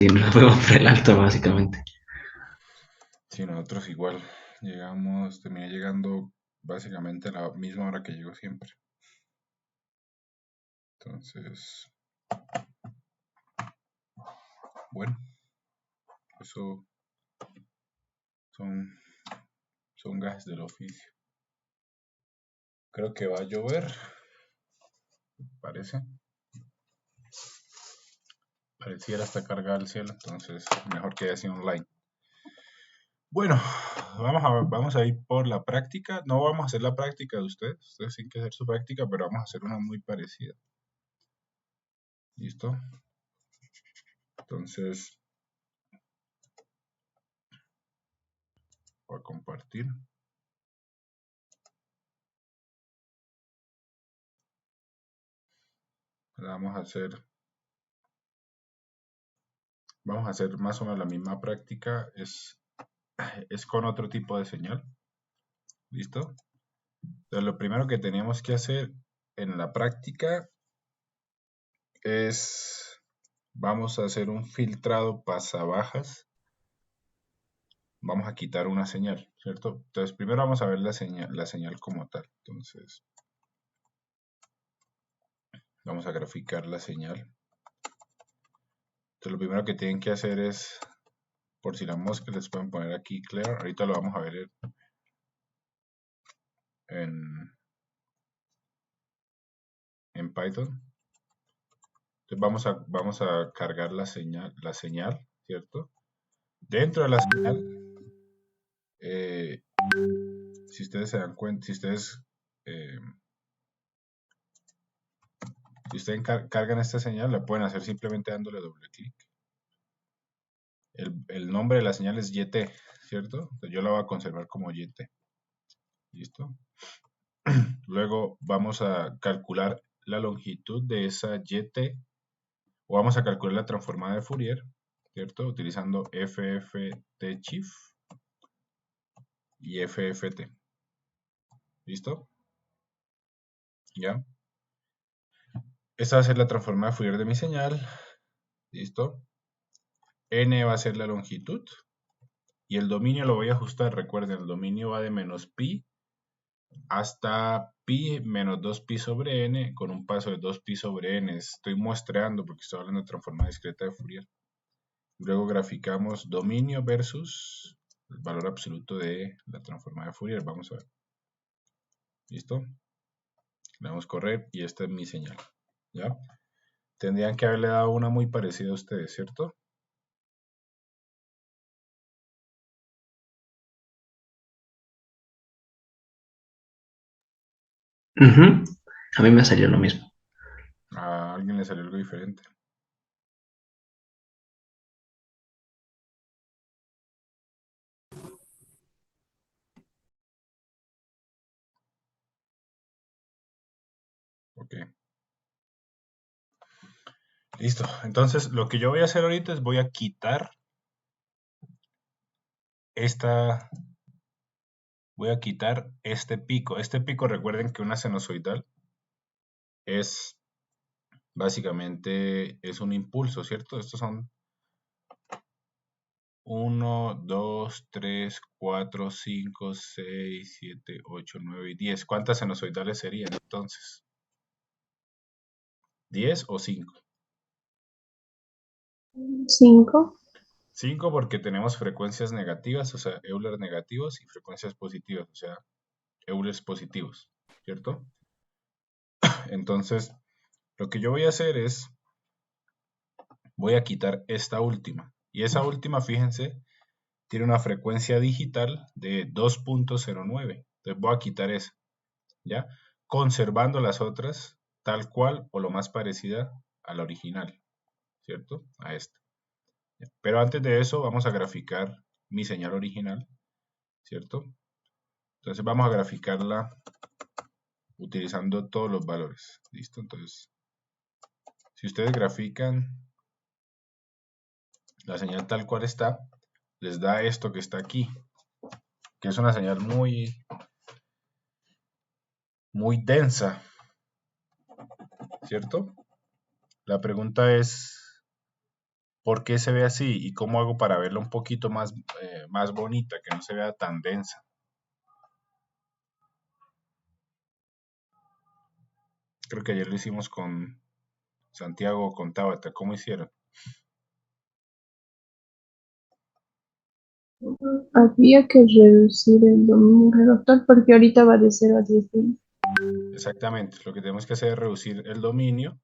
Y nos fuimos por el alto, básicamente. Sí, nosotros igual terminé llegando básicamente a la misma hora que llego siempre. Entonces, bueno, eso son, son gajes del oficio. Creo que va a llover, parece. Pareciera hasta cargar el cielo, entonces mejor que haya sido online. Bueno, vamos a ir por la práctica. No vamos a hacer la práctica de ustedes. Ustedes tienen que hacer su práctica, pero vamos a hacer una muy parecida. ¿Listo? Entonces, voy a compartir. Vamos a hacer más o menos la misma práctica. Es con otro tipo de señal. ¿Listo? Entonces, lo primero que tenemos que hacer en la práctica vamos a hacer un filtrado pasabajas. Vamos a quitar una señal, ¿cierto? Entonces, primero vamos a ver la señal como tal. Entonces, vamos a graficar la señal. Entonces, lo primero que tienen que hacer es, por si la mosca, les pueden poner aquí clear. Ahorita lo vamos a ver en, en Python. Entonces, vamos a cargar la señal, ¿cierto? Dentro de la señal, eh, si ustedes se dan cuenta, eh, si ustedes cargan esta señal, la pueden hacer simplemente dándole doble clic. El nombre de la señal es YT, ¿cierto? Entonces yo la voy a conservar como YT. ¿Listo? Luego vamos a calcular la longitud de esa YT, o vamos a calcular la transformada de Fourier, ¿cierto? Utilizando FFT-Chief y FFT. ¿Listo? ¿Ya? Esta va a ser la transformada de Fourier de mi señal. ¿Listo? N va a ser la longitud. Y el dominio lo voy a ajustar. Recuerden, el dominio va de menos pi hasta pi menos 2pi sobre n con un paso de 2pi sobre n. Estoy muestreando porque estoy hablando de transformada discreta de Fourier. Luego graficamos dominio versus el valor absoluto de la transformada de Fourier. Vamos a ver. ¿Listo? Le damos correr y esta es mi señal. ¿Ya? Tendrían que haberle dado una muy parecida a ustedes, ¿cierto? Ujú. A mí me salió lo mismo. A alguien le salió algo diferente. Ok. Listo. Entonces, lo que yo voy a hacer ahorita es voy a quitar esta. Voy a quitar este pico. Este pico, recuerden que una sinusoidal es básicamente es un impulso, ¿cierto? Estos son 1, 2, 3, 4, 5, 6, 7, 8, 9 y 10. ¿Cuántas sinusoidales serían entonces? ¿10 o 5? 5. 5 porque tenemos frecuencias negativas, o sea, Euler negativos y frecuencias positivas, o sea, Eulers positivos, ¿cierto? Entonces, lo que yo voy a hacer es, voy a quitar esta última. Y esa última, fíjense, tiene una frecuencia digital de 2.09. Entonces voy a quitar esa, ¿ya? Conservando las otras tal cual o lo más parecida a la original, ¿cierto? A esta. Pero antes de eso vamos a graficar mi señal original, ¿cierto? Entonces vamos a graficarla utilizando todos los valores, ¿listo? Entonces, si ustedes grafican la señal tal cual está, les da esto que está aquí, que es una señal muy densa, ¿cierto? La pregunta es, ¿Por qué se ve así? ¿Y cómo hago para verla un poquito más bonita, que no se vea tan densa? Creo que ayer lo hicimos con Santiago o con Tabata. ¿Cómo hicieron? Había que reducir el dominio redactor porque ahorita va de 0 a 10.000. Exactamente. Lo que tenemos que hacer es reducir el dominio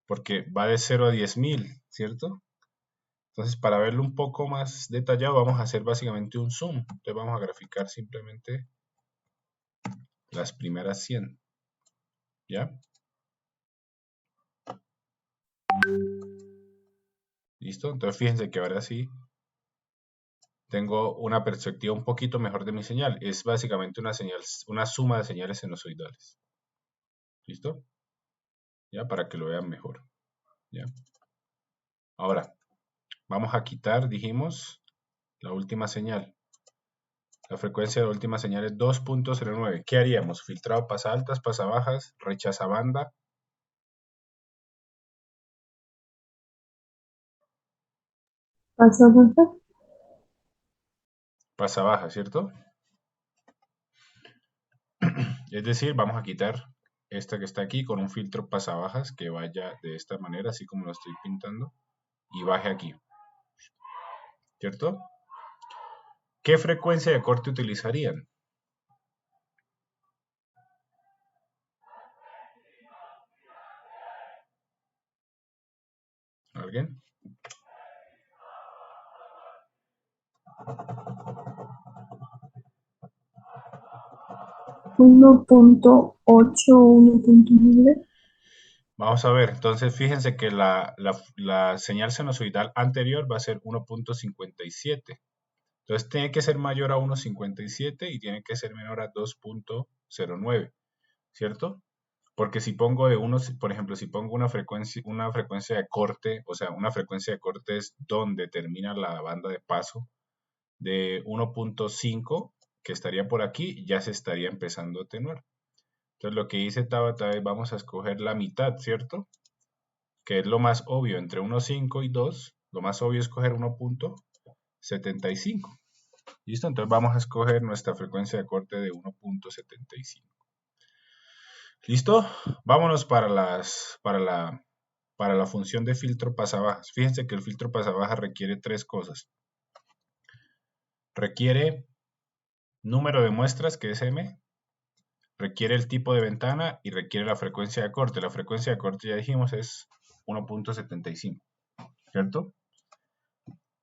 porque va de 0 a 10.000, ¿cierto? Entonces, para verlo un poco más detallado, vamos a hacer básicamente un zoom. Entonces, vamos a graficar simplemente las primeras 100. ¿Ya? ¿Listo? Entonces, fíjense que ahora sí tengo una perspectiva un poquito mejor de mi señal. Es básicamente una señal, una suma de señales sinusoidales. ¿Listo? ¿Ya? Para que lo vean mejor. ¿Ya? Ahora, vamos a quitar, dijimos, la última señal. La frecuencia de la última señal es 2.09. ¿Qué haríamos? Filtrado pasa altas, pasa bajas, rechaza banda. ¿Pasa baja? Pasa baja, ¿cierto? Es decir, vamos a quitar esta que está aquí con un filtro pasabajas que vaya de esta manera, así como lo estoy pintando, y baje aquí, ¿cierto? ¿Qué frecuencia de corte utilizarían? ¿Alguien? 1.8 o 1.9. Vamos a ver, entonces fíjense que la señal sinusoidal anterior va a ser 1.57. Entonces tiene que ser mayor a 1.57 y tiene que ser menor a 2.09, ¿cierto? Porque si pongo de uno, por ejemplo, si pongo una frecuencia de corte, o sea, una frecuencia de corte es donde termina la banda de paso de 1.5, que estaría por aquí, ya se estaría empezando a atenuar. Entonces lo que dice Tabata es vamos a escoger la mitad, ¿cierto? Que es lo más obvio, entre 1.5 y 2, lo más obvio es coger 1.75. ¿Listo? Entonces vamos a escoger nuestra frecuencia de corte de 1.75. ¿Listo? Vámonos para la función de filtro pasabajas. Fíjense que el filtro pasabajas requiere tres cosas. Requiere número de muestras, que es M, requiere el tipo de ventana y requiere la frecuencia de corte. La frecuencia de corte, ya dijimos, es 1.75, ¿cierto?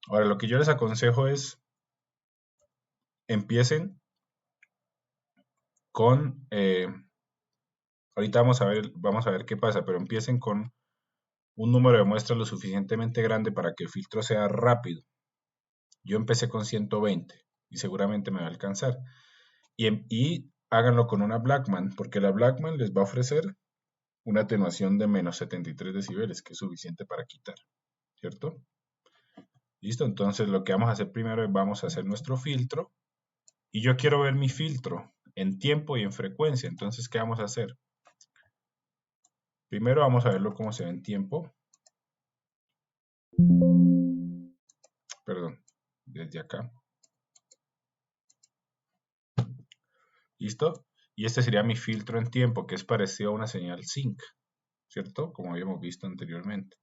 Ahora, lo que yo les aconsejo es empiecen con, ahorita vamos a ver qué pasa, pero empiecen con un número de muestras lo suficientemente grande para que el filtro sea rápido. Yo empecé con 120 y seguramente me va a alcanzar. Y háganlo con una Blackman, porque la Blackman les va a ofrecer una atenuación de menos 73 decibeles, que es suficiente para quitar, ¿cierto? Listo, entonces lo que vamos a hacer primero es vamos a hacer nuestro filtro y yo quiero ver mi filtro en tiempo y en frecuencia. Entonces, ¿qué vamos a hacer? Primero vamos a verlo cómo se ve en tiempo. Perdón, desde acá. ¿Listo? Y este sería mi filtro en tiempo, que es parecido a una señal sync, ¿cierto? Como habíamos visto anteriormente.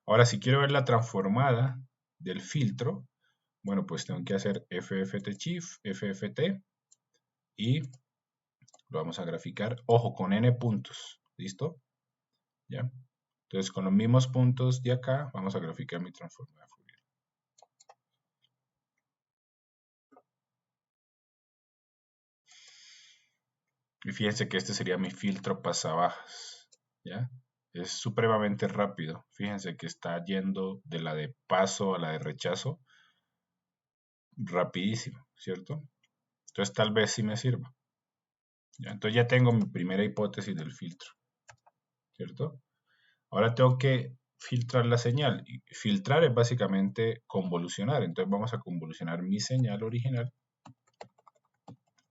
Ahora, si quiero ver la transformada del filtro, bueno, pues tengo que hacer FFT Shift, FFT, y lo vamos a graficar, ojo, con N puntos, ¿listo? ¿Ya? Entonces, con los mismos puntos de acá, vamos a graficar mi transformada Fourier. Y fíjense que este sería mi filtro pasabajas, ¿ya? Es supremamente rápido. Fíjense que está yendo de la de paso a la de rechazo rapidísimo, ¿cierto? Entonces tal vez sí me sirva. ¿Ya? Entonces ya tengo mi primera hipótesis del filtro, ¿cierto? Ahora tengo que filtrar la señal. Y filtrar es básicamente convolucionar. Entonces vamos a convolucionar mi señal original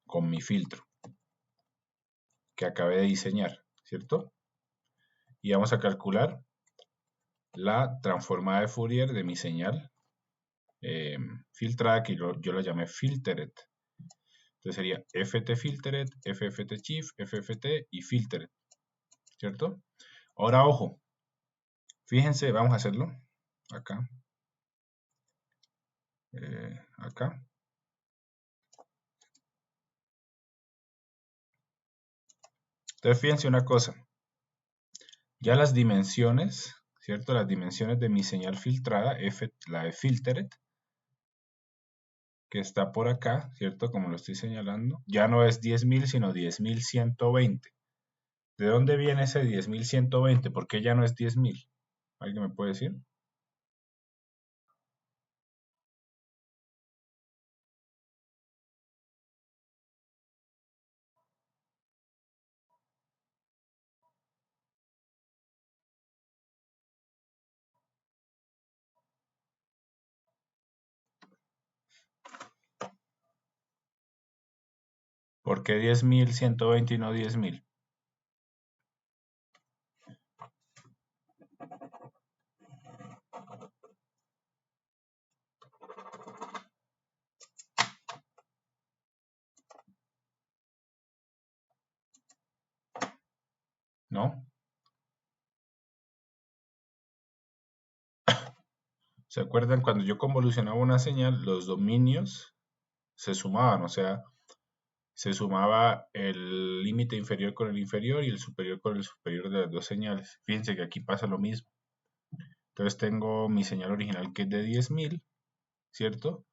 con mi filtro que acabé de diseñar, ¿cierto? Y vamos a calcular la transformada de Fourier de mi señal filtrada, que yo la llamé filtered. Entonces sería ft filtered, fft chief, fft y filtered, ¿cierto? Ahora, ojo, fíjense, vamos a hacerlo acá. Acá. Entonces, fíjense una cosa. Ya las dimensiones, ¿cierto? Las dimensiones de mi señal filtrada, la de filtered, que está por acá, ¿cierto? Como lo estoy señalando, ya no es 10.000, sino 10.120. ¿De dónde viene ese 10.120? ¿Por qué ya no es 10.000? ¿Alguien me puede decir? ¿Por qué 10.120 y no 10.000? ¿No? ¿Se acuerdan cuando yo convolucionaba una señal, los dominios se sumaban? O sea, se sumaba el límite inferior con el inferior y el superior con el superior de las dos señales. Fíjense que aquí pasa lo mismo. Entonces tengo mi señal original que es de 10.000, ¿cierto?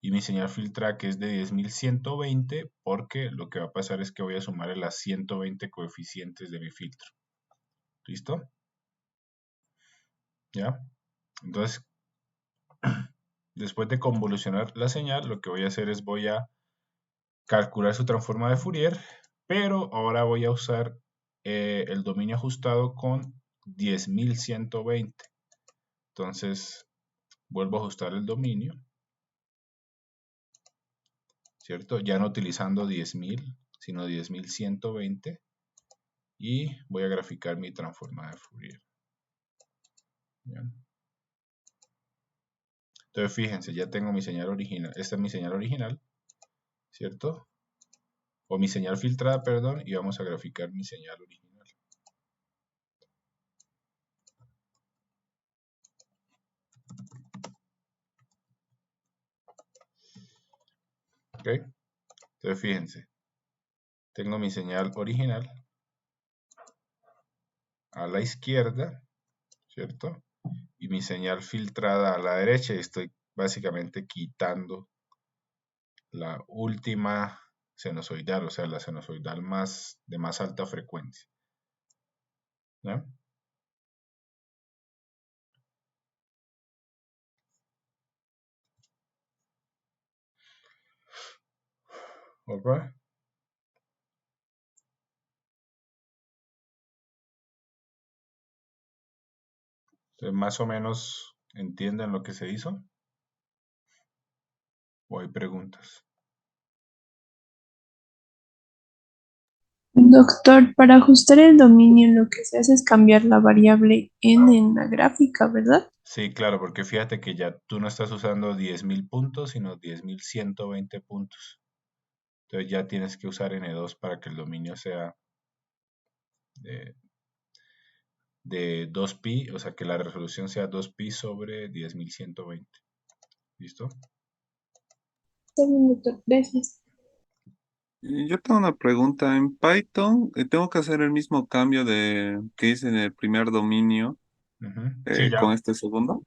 Y mi señal filtrada que es de 10.120, porque lo que va a pasar es que voy a sumarle las 120 coeficientes de mi filtro. ¿Listo? ¿Ya? Entonces, después de convolucionar la señal, lo que voy a hacer es voy a calcular su transforma de Fourier, pero ahora voy a usar el dominio ajustado con 10.120. Entonces, vuelvo a ajustar el dominio, ¿cierto? Ya no utilizando 10.000, sino 10.120. Y voy a graficar mi transformada de Fourier. ¿Bien? Entonces, fíjense, ya tengo mi señal original. Esta es mi señal original, ¿cierto? O mi señal filtrada, perdón, y vamos a graficar mi señal original. ¿Ok? Entonces, fíjense, tengo mi señal original a la izquierda, ¿cierto? Y mi señal filtrada a la derecha, y estoy básicamente quitando la última sinusoidal, o sea, la sinusoidal de más alta frecuencia. ¿Ya? ¿Ok? Entonces, más o menos entienden lo que se hizo. ¿O hay preguntas? Doctor, para ajustar el dominio lo que se hace es cambiar la variable n en la gráfica, ¿verdad? Sí, claro, porque fíjate que ya tú no estás usando 10.000 puntos, sino 10.120 puntos. Entonces ya tienes que usar N2 para que el dominio sea de 2pi, o sea que la resolución sea 2pi sobre 10.120. ¿Listo? Está bien, doctor. Gracias. Yo tengo una pregunta. En Python, ¿tengo que hacer el mismo cambio de que hice en el primer dominio Sí, con ya. este segundo?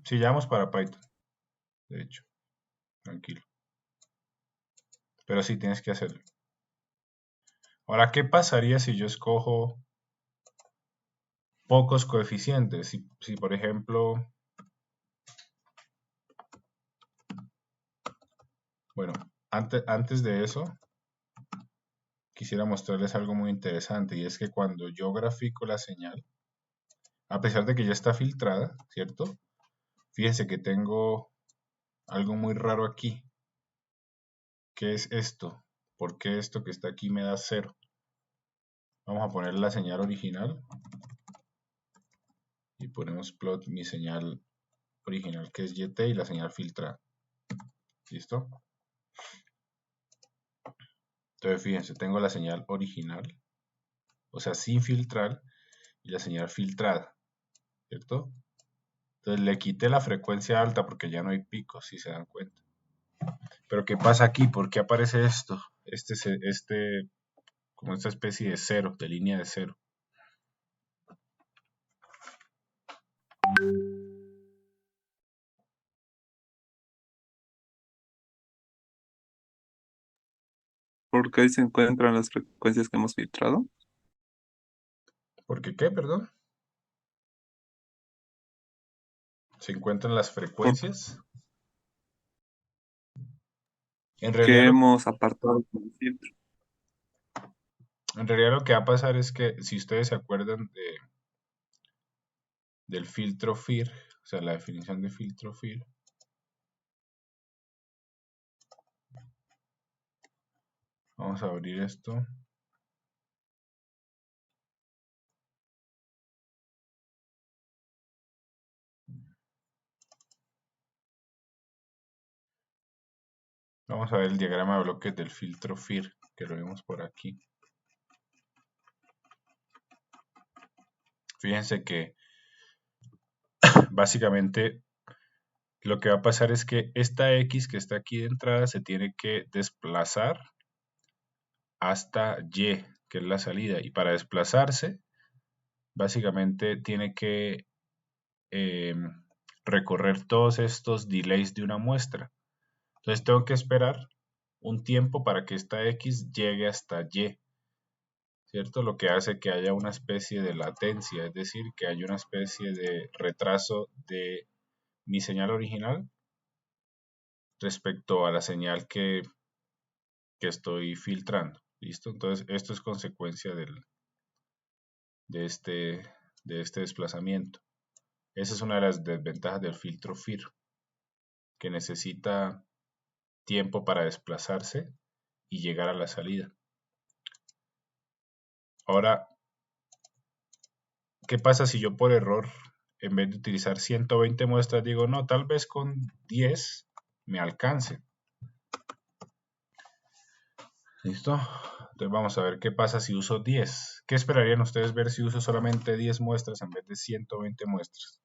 Sí, ya vamos para Python. De hecho, tranquilo. Pero sí tienes que hacerlo. Ahora, ¿qué pasaría si yo escojo pocos coeficientes? Si por ejemplo, bueno, antes de eso, quisiera mostrarles algo muy interesante, y es que cuando yo grafico la señal, a pesar de que ya está filtrada, ¿cierto? Fíjense que tengo algo muy raro aquí. ¿Qué es esto? ¿Por qué esto que está aquí me da 0? Vamos a poner la señal original. y ponemos plot mi señal original que es YT y la señal filtrada. ¿Listo? Entonces fíjense, tengo la señal original, o sea, sin filtrar, y la señal filtrada, ¿cierto? Entonces le quité la frecuencia alta porque ya no hay picos, si se dan cuenta. Pero ¿qué pasa aquí? ¿Por qué aparece esto? Como esta especie de cero, de línea de cero. Porque ahí se encuentran las frecuencias que hemos filtrado. ¿Por qué qué, perdón? Se encuentran las frecuencias. En realidad, Que hemos apartado con el filtro. lo que va a pasar es que si ustedes se acuerdan del filtro FIR, o sea, la definición de filtro FIR, vamos a abrir esto. Vamos a ver el diagrama de bloques del filtro FIR, que lo vemos por aquí. Fíjense que básicamente lo que va a pasar es que esta X que está aquí de entrada se tiene que desplazar hasta Y, que es la salida. Y para desplazarse, básicamente tiene que recorrer todos estos delays de una muestra. Entonces tengo que esperar un tiempo para que esta X llegue hasta Y, ¿cierto? Lo que hace que haya una especie de latencia, es decir, que haya una especie de retraso de mi señal original respecto a la señal que estoy filtrando. ¿Listo? Entonces esto es consecuencia de este desplazamiento. Esa es una de las desventajas del filtro FIR, que necesita tiempo para desplazarse y llegar a la salida. Ahora, ¿qué pasa si yo por error, en vez de utilizar 120 muestras, digo, no, tal vez con 10 me alcance? ¿Listo? Entonces vamos a ver qué pasa si uso 10. ¿Qué esperarían ustedes ver si uso solamente 10 muestras en vez de 120 muestras?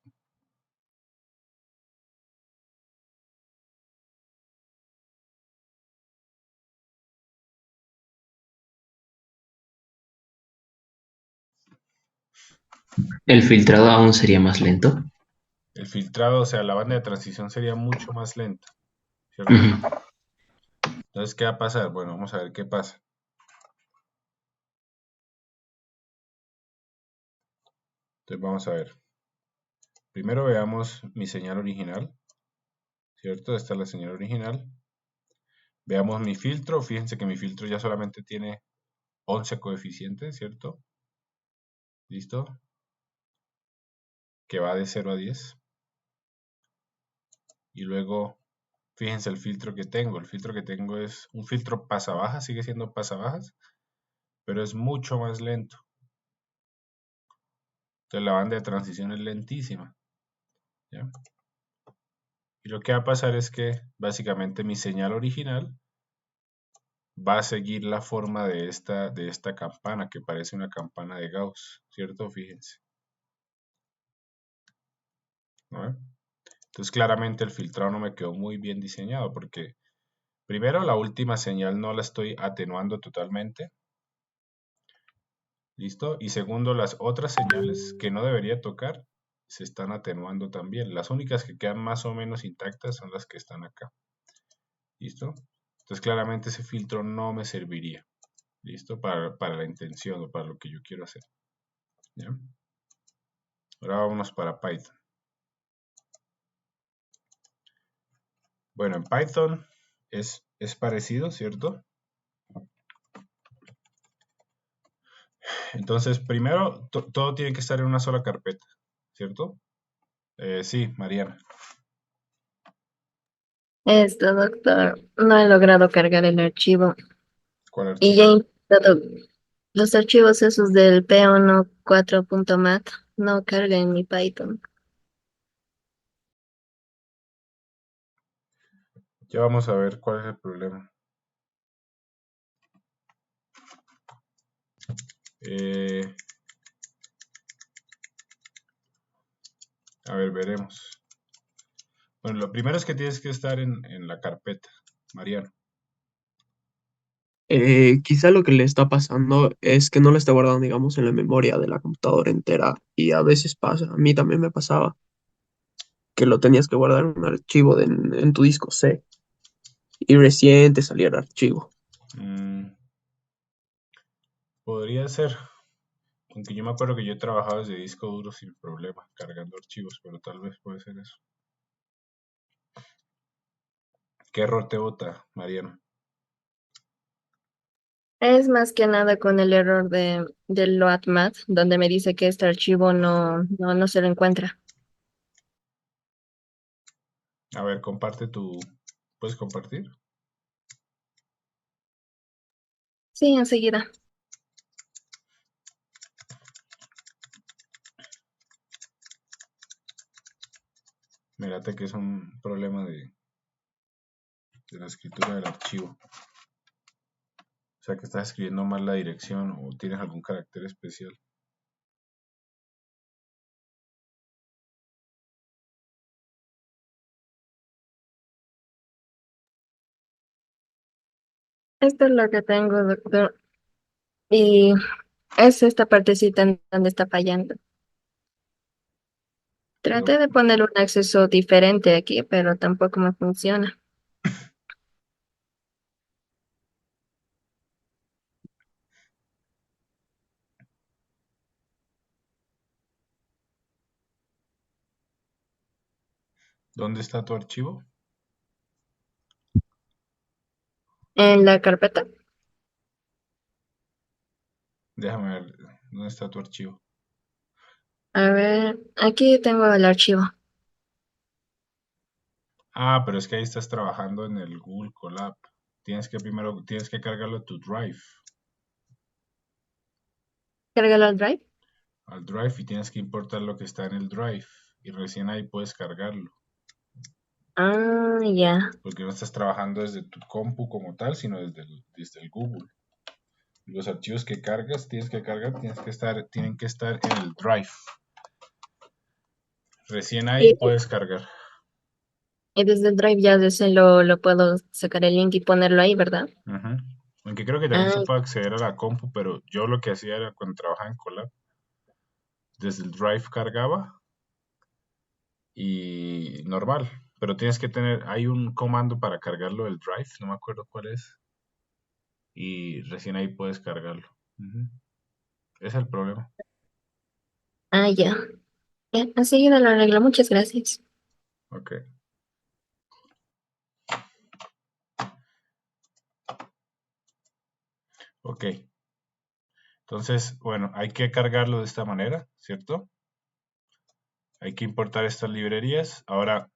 El filtrado aún sería más lento. El filtrado, o sea, la banda de transición sería mucho más lenta, ¿cierto? Ujú. Entonces, ¿qué va a pasar? Bueno, vamos a ver qué pasa. Entonces, vamos a ver. Primero veamos mi señal original, ¿cierto? Esta es la señal original. Veamos mi filtro. Fíjense que mi filtro ya solamente tiene 11 coeficientes, ¿cierto? ¿Listo? Que va de 0 a 10. Y luego, fíjense el filtro que tengo. El filtro que tengo es un filtro pasabaja, sigue siendo pasabajas, pero es mucho más lento. Entonces la banda de transición es lentísima, ¿ya? Y lo que va a pasar es que básicamente mi señal original va a seguir la forma de esta campana, que parece una campana de Gauss, ¿cierto? Fíjense, ¿no? Entonces claramente el filtrado no me quedó muy bien diseñado porque primero la última señal no la estoy atenuando totalmente, ¿listo? Y segundo, las otras señales que no debería tocar se están atenuando también. Las únicas que quedan más o menos intactas son las que están acá, ¿listo? Entonces claramente ese filtro no me serviría, ¿listo? Para la intención o para lo que yo quiero hacer, ¿ya? Ahora vámonos para Python. Bueno, en Python es parecido, ¿cierto? Entonces, primero, todo tiene que estar en una sola carpeta, ¿cierto? Sí, Mariana. Esto, doctor, no he logrado cargar el archivo ¿Cuál y ya he archivo? intentado los archivos esos del P14.mat no carga en mi Python. Ya vamos a ver cuál es el problema. A ver, veremos. Bueno, lo primero es que tienes que estar en la carpeta, Mariano. Quizá lo que le está pasando es que no lo está guardando, digamos, en la memoria de la computadora entera y a veces pasa, a mí también me pasaba que lo tenías que guardar en un archivo en tu disco C y recién te salía el archivo. Mm, podría ser, aunque yo me acuerdo que yo he trabajado desde disco duro sin problema, cargando archivos, pero tal vez puede ser eso. ¿Qué error te bota, Mariano? Es más que nada con el error del loadmat, donde me dice que este archivo no se lo encuentra. A ver, comparte tu... ¿Puedes compartir? Sí, enseguida. Mírate que es un problema de la escritura del archivo. O sea que estás escribiendo mal la dirección o tienes algún carácter especial. Esto es lo que tengo, doctor. Y es esta partecita en donde está fallando. Pero, Traté de poner un acceso diferente aquí, pero tampoco me funciona. ¿dónde está tu archivo? En la carpeta, Déjame ver, ¿dónde está tu archivo? a ver, aquí tengo el archivo. Ah, pero es que ahí estás trabajando en el Google Colab. Tienes que cargarlo a tu Drive, Cárgalo al Drive. al Drive y tienes que importar lo que está en el Drive y recién ahí puedes cargarlo, Ah, ya. porque no estás trabajando desde tu compu como tal, sino desde el Google. Los archivos que cargas, tienen que estar en el Drive. Recién ahí Y, puedes cargar. y desde el Drive ya lo puedo sacar el link y ponerlo ahí, ¿verdad? Ujú. Aunque creo que también se Ah, puede acceder a la compu, pero yo lo que hacía era cuando trabajaba en Colab, desde el Drive cargaba y normal. Pero hay un comando para cargarlo del Drive, no me acuerdo cuál es, y recién ahí puedes cargarlo. Ujú. Ese es el problema. ya. Ya, enseguida lo arreglo. Muchas gracias. Ok. Ok. Entonces, bueno, hay que cargarlo de esta manera, ¿cierto? Hay que importar estas librerías. Ahora,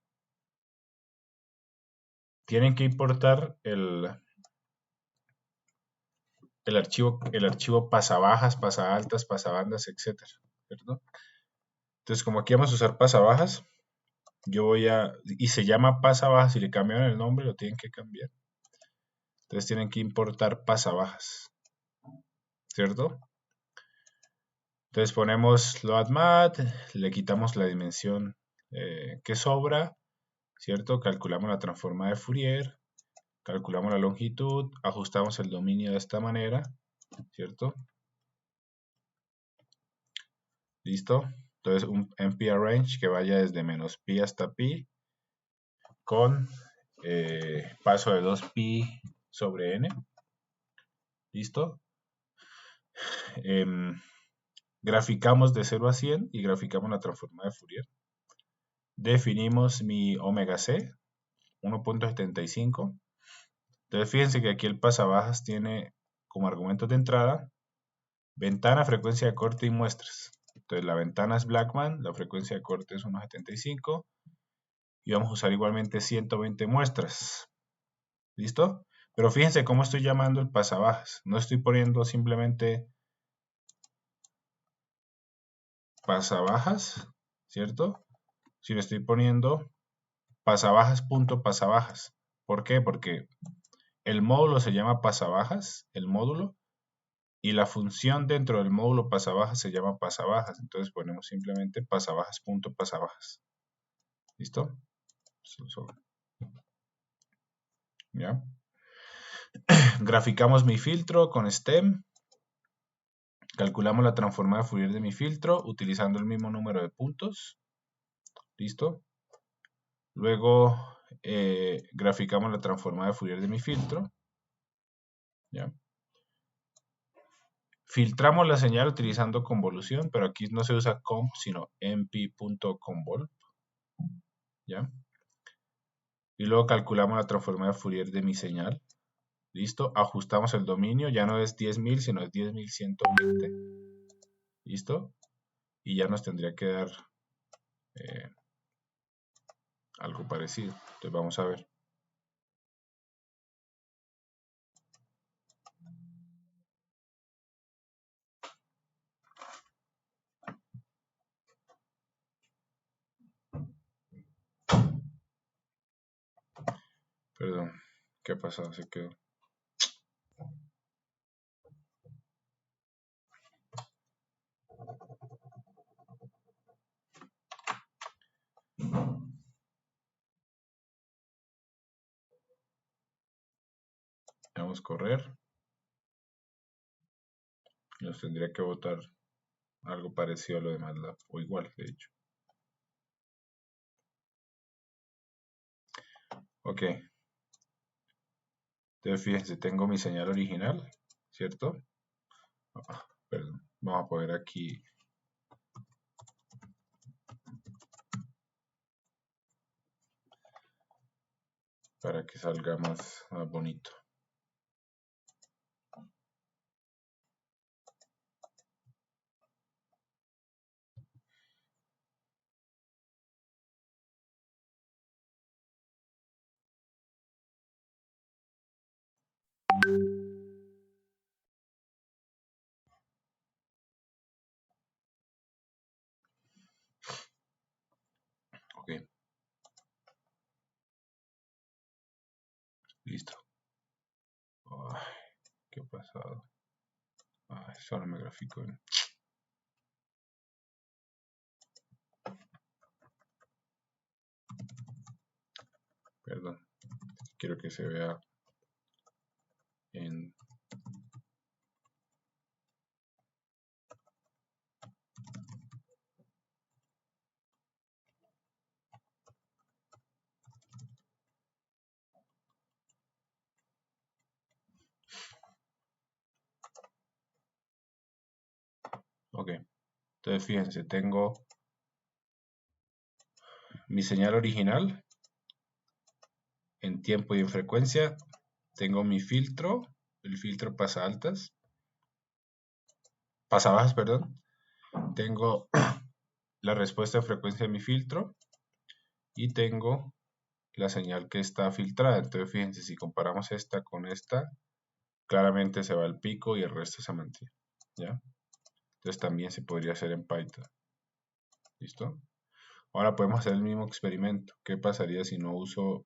tienen que importar el archivo pasabajas, pasaaltas, pasabandas, etcétera, ¿cierto? Entonces, como aquí vamos a usar pasabajas, y se llama pasabajas, y le cambian el nombre, lo tienen que cambiar. Entonces tienen que importar pasabajas, ¿cierto? Entonces ponemos loadmat, le quitamos la dimensión que sobra, ¿cierto? Calculamos la transforma de Fourier, calculamos la longitud, ajustamos el dominio de esta manera, ¿cierto? ¿Listo? Entonces un NP-arrange que vaya desde menos pi hasta pi con paso de 2pi sobre n. ¿Listo? Graficamos de 0 a 100 y graficamos la transforma de Fourier. Definimos mi omega c, 1.75. Entonces fíjense que aquí el pasabajas tiene como argumentos de entrada ventana, frecuencia de corte y muestras. Entonces la ventana es Blackman, la frecuencia de corte es 1.75 y vamos a usar igualmente 120 muestras. ¿Listo? Pero fíjense cómo estoy llamando el pasabajas. No estoy poniendo simplemente pasabajas, ¿cierto? Si le estoy poniendo pasabajas punto pasabajas. ¿Por qué? Porque el módulo se llama pasabajas, el módulo, y la función dentro del módulo pasabajas se llama pasabajas. Entonces ponemos simplemente pasabajas punto pasabajas. ¿Listo? ¿Ya? Graficamos mi filtro con stem. Calculamos la transformada de Fourier de mi filtro utilizando el mismo número de puntos. ¿Listo? Luego graficamos la transformada de Fourier de mi filtro. ¿Ya? Filtramos la señal utilizando convolución, pero aquí no se usa conv, sino mp.convol. ¿Ya? Y luego calculamos la transformada de Fourier de mi señal. ¿Listo? Ajustamos el dominio, ya no es 10.000, sino es 10.120. ¿Listo? Y ya nos tendría que dar algo parecido. Entonces vamos a ver. Perdón, ¿qué ha pasado? Se quedó. Vamos a correr. Nos tendría que botar algo parecido a lo de MATLAB, o igual, de hecho. Ok. Entonces fíjense, tengo mi señal original, ¿cierto? Perdón. Vamos a poner aquí para que salga más bonito. Ok. Listo. Ay, ¿qué ha pasado? Ay, solo me grafico. Perdón. Quiero que se vea en... Ok. Entonces fíjense, tengo mi señal original en tiempo y en frecuencia. Tengo mi filtro, el filtro pasabajas, perdón. Tengo la respuesta de frecuencia de mi filtro y tengo la señal que está filtrada. Entonces fíjense, si comparamos esta con esta, claramente se va el pico y el resto se mantiene. ¿Ya? Entonces también se podría hacer en Python. ¿Listo? Ahora podemos hacer el mismo experimento. ¿Qué pasaría si no uso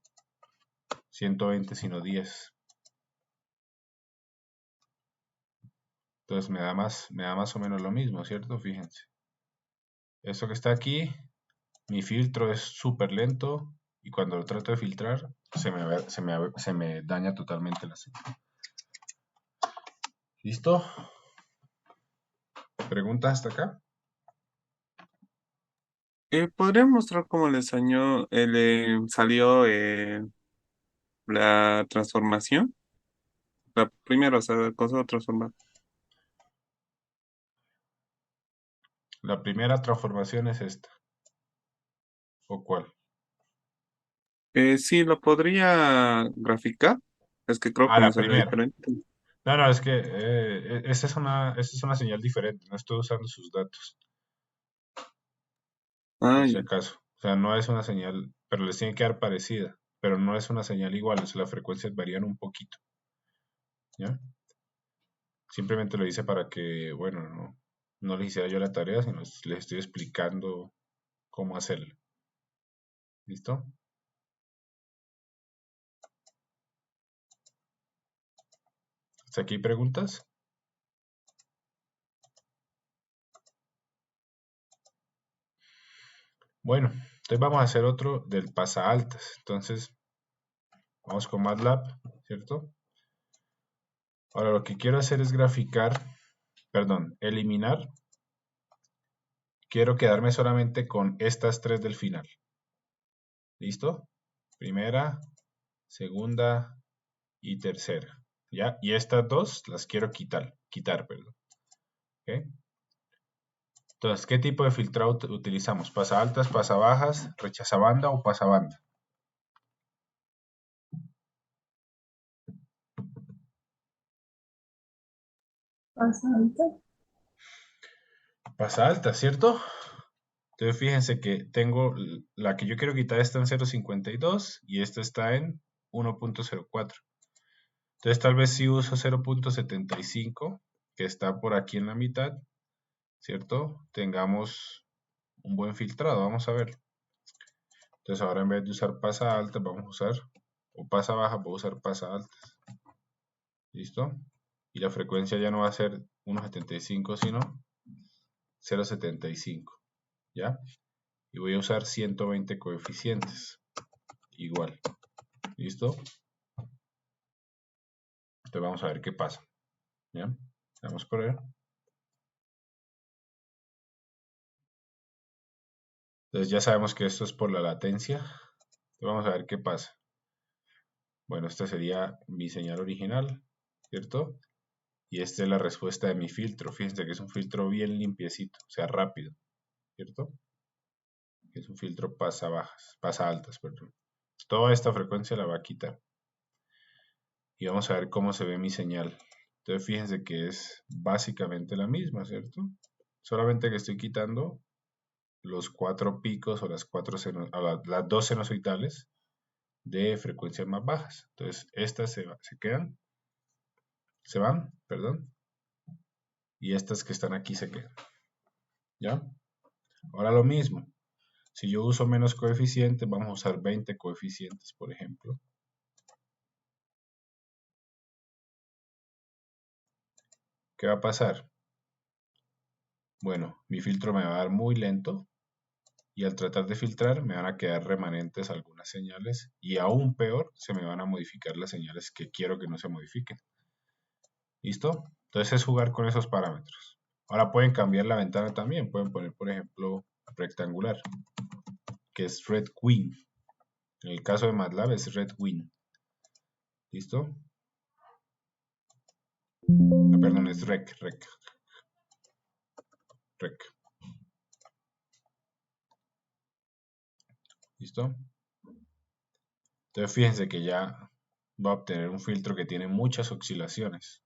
120 sino 10? Entonces me da más o menos lo mismo, ¿cierto? Fíjense. Esto que está aquí, mi filtro es súper lento y cuando lo trato de filtrar se me daña totalmente la señal. ¿Listo? ¿Preguntas hasta acá? ¿Podría mostrar cómo le salió la transformación? La primera, o sea, la cosa transformada. La primera transformación es esta. ¿O cuál? Sí, lo podría graficar. Es que creo Ah, que me la salió primera. diferente. No, es que esta es una señal diferente. No estoy usando sus datos, Ah, por si ya. acaso. O sea, no es una señal, pero les tiene que dar parecida. Pero no es una señal igual, o sea, las frecuencias varían un poquito. ¿Ya? Simplemente lo hice para que, bueno, no. no les hiciera yo la tarea, sino les estoy explicando cómo hacerlo. ¿Listo? ¿Hasta aquí hay preguntas? Bueno, entonces vamos a hacer otro del pasaaltas. Entonces, vamos con MATLAB, ¿cierto? Ahora lo que quiero hacer es eliminar. Quiero quedarme solamente con estas tres del final. ¿Listo? Primera, segunda y tercera. ¿Ya? Y estas dos las quiero quitar, perdón. ¿Ok? Entonces, ¿qué tipo de filtrado utilizamos? ¿Pasaaltas, pasabajas, rechazabanda o pasabanda? Pasaalta. Pasaaltas, ¿cierto? Entonces fíjense que tengo la que yo quiero quitar está en 0.52 y esta está en 1.04. Entonces tal vez si uso 0.75, que está por aquí en la mitad, ¿cierto? Tengamos un buen filtrado, vamos a ver. Entonces ahora en vez de usar pasa alta, vamos a usar, o pasa baja, voy a usar pasa altas. ¿Listo? Y la frecuencia ya no va a ser 1.75, sino 0.75. ¿Ya? Y voy a usar 120 coeficientes. Igual. ¿Listo? Entonces vamos a ver qué pasa. ¿Ya? Vamos por ver. Entonces ya sabemos que esto es por la latencia. Entonces vamos a ver qué pasa. Bueno, esta sería mi señal original, ¿cierto? Y esta es la respuesta de mi filtro. Fíjense que es un filtro bien limpiecito, o sea, rápido, ¿cierto? Es un filtro pasa altas, perdón. Toda esta frecuencia la va a quitar. Y vamos a ver cómo se ve mi señal. Entonces fíjense que es básicamente la misma, ¿cierto? Solamente que estoy quitando los 4 picos o las dos sinusoidales de frecuencias más bajas. Entonces estas se van, perdón, y estas que están aquí se quedan. ¿Ya? Ahora lo mismo. Si yo uso menos coeficientes, vamos a usar 20 coeficientes, por ejemplo. ¿Qué va a pasar? Bueno, mi filtro me va a dar muy lento y al tratar de filtrar me van a quedar remanentes algunas señales y aún peor, se me van a modificar las señales que quiero que no se modifiquen. ¿Listo? Entonces es jugar con esos parámetros. Ahora pueden cambiar la ventana también. Pueden poner, por ejemplo, rectangular, que es Red Queen. En el caso de MATLAB es Red Queen. ¿Listo? Ah, perdón, es Rec. ¿Listo? Entonces fíjense que ya va a obtener un filtro que tiene muchas oscilaciones.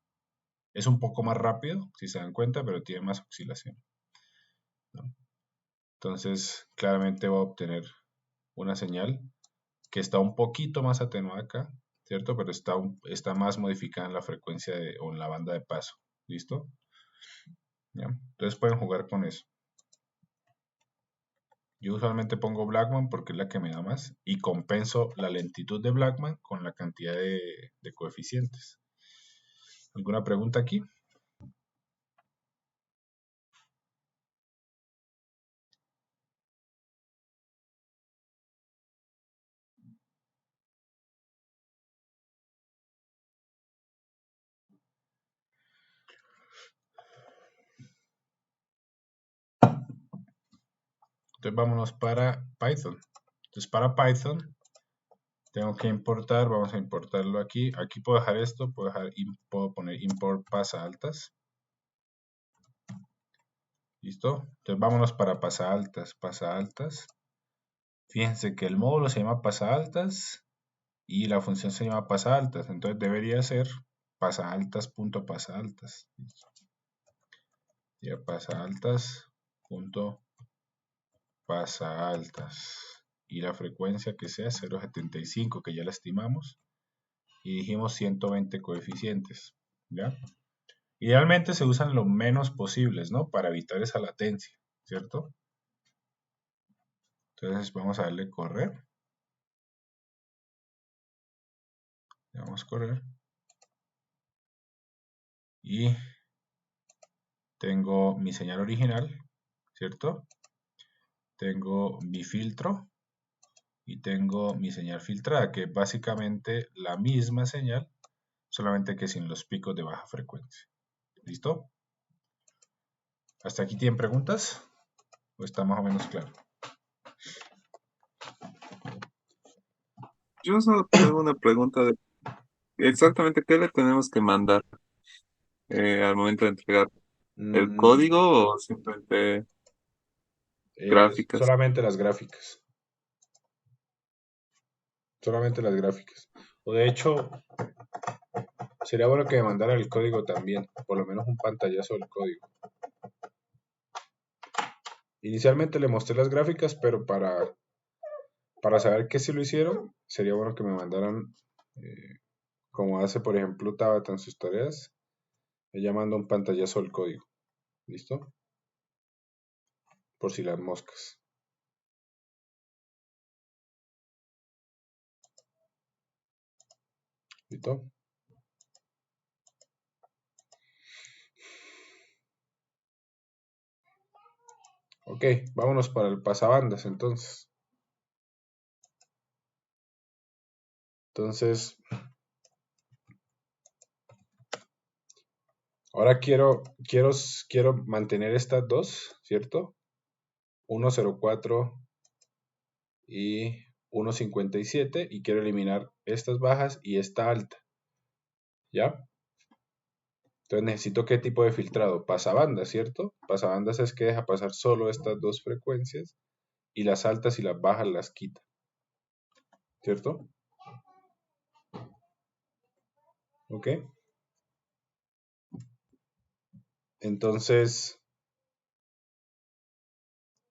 Es un poco más rápido, si se dan cuenta, pero tiene más oscilación, ¿no? Entonces, claramente va a obtener una señal que está un poquito más atenuada acá, ¿cierto? Pero está más modificada en la frecuencia o en la banda de paso. ¿Listo? ¿Ya? Entonces pueden jugar con eso. Yo usualmente pongo Blackman porque es la que me da más y compenso la lentitud de Blackman con la cantidad de coeficientes. ¿Alguna pregunta aquí? Entonces vámonos para Python. Entonces para Python tengo que importar, vamos a importarlo aquí. Aquí puedo dejar esto, puedo poner import pasaaltas. ¿Listo? Entonces vámonos para pasaaltas. Fíjense que el módulo se llama pasaaltas y la función se llama pasaaltas. Entonces debería ser pasaaltas.pasaaltas. Ya pasaaltas.pasaaltas. Y la frecuencia que sea 0.75, que ya la estimamos. Y dijimos 120 coeficientes. ¿Ya? Idealmente se usan lo menos posibles, ¿no? Para evitar esa latencia, ¿cierto? Entonces vamos a darle correr. Le damos correr. Y tengo mi señal original, ¿cierto? Tengo mi filtro y tengo mi señal filtrada, que es básicamente la misma señal, solamente que sin los picos de baja frecuencia. ¿Listo? ¿Hasta aquí tienen preguntas? ¿O está más o menos claro? Yo solo tengo una pregunta de exactamente qué le tenemos que mandar al momento de entregar. ¿El código o simplemente gráficas? Solamente las gráficas. Solamente las gráficas. O de hecho, sería bueno que me mandara el código también, por lo menos un pantallazo del código. Inicialmente le mostré las gráficas, pero para saber que si lo hicieron, sería bueno que me mandaran, como hace por ejemplo Tabata en sus tareas, ella manda un pantallazo del código. ¿Listo? Por si las moscas. ¿Listo? Ok, vámonos para el pasabandas entonces. Ahora quiero mantener estas dos, ¿cierto? 1.04 y 1.57 y quiero eliminar estas bajas y esta alta. ¿Ya? Entonces necesito qué tipo de filtrado? Pasabandas, ¿cierto? Pasabandas es que deja pasar solo estas dos frecuencias y las altas y las bajas las quita. ¿Cierto? ¿Ok? Entonces,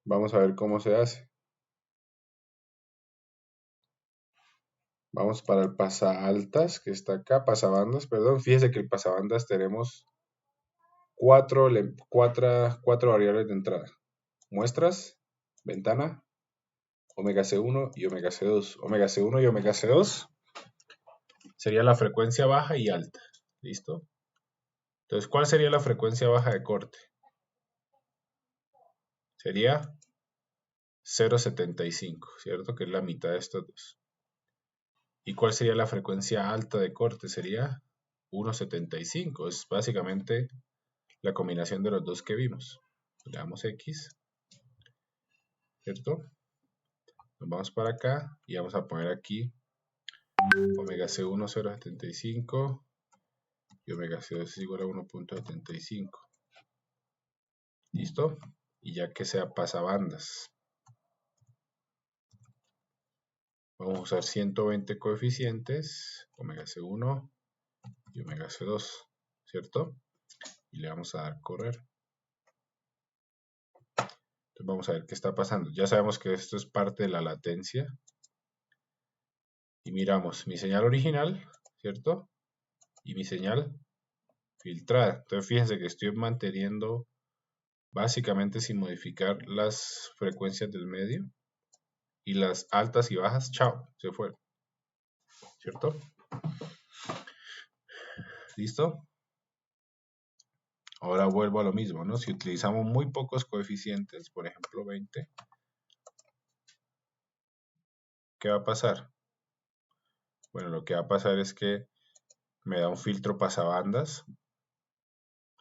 vamos a ver cómo se hace. Vamos para el pasaaltas, que está acá, pasabandas, perdón. Fíjese que el pasabandas tenemos cuatro variables de entrada. Muestras, ventana, omega C1 y omega C2. Omega C1 y omega C2 sería la frecuencia baja y alta. ¿Listo? Entonces, ¿cuál sería la frecuencia baja de corte? Sería 0.75, ¿cierto? Que es la mitad de estos dos. ¿Y cuál sería la frecuencia alta de corte? Sería 1.75. Es básicamente la combinación de los dos que vimos. Le damos X, ¿cierto? Nos vamos para acá y vamos a poner aquí omega C1 0.75 y omega C2 es igual a 1.75. ¿Listo? Y ya que sea pasabandas, vamos a usar 120 coeficientes, omega C1 y omega C2, ¿cierto? Y le vamos a dar correr. Entonces vamos a ver qué está pasando. Ya sabemos que esto es parte de la latencia. Y miramos mi señal original, ¿cierto? Y mi señal filtrada. Entonces fíjense que estoy manteniendo básicamente sin modificar las frecuencias del medio. Y las altas y bajas, chao, se fueron. ¿Cierto? ¿Listo? Ahora vuelvo a lo mismo, ¿no? Si utilizamos muy pocos coeficientes, por ejemplo 20, ¿qué va a pasar? Bueno, lo que va a pasar es que me da un filtro pasabandas,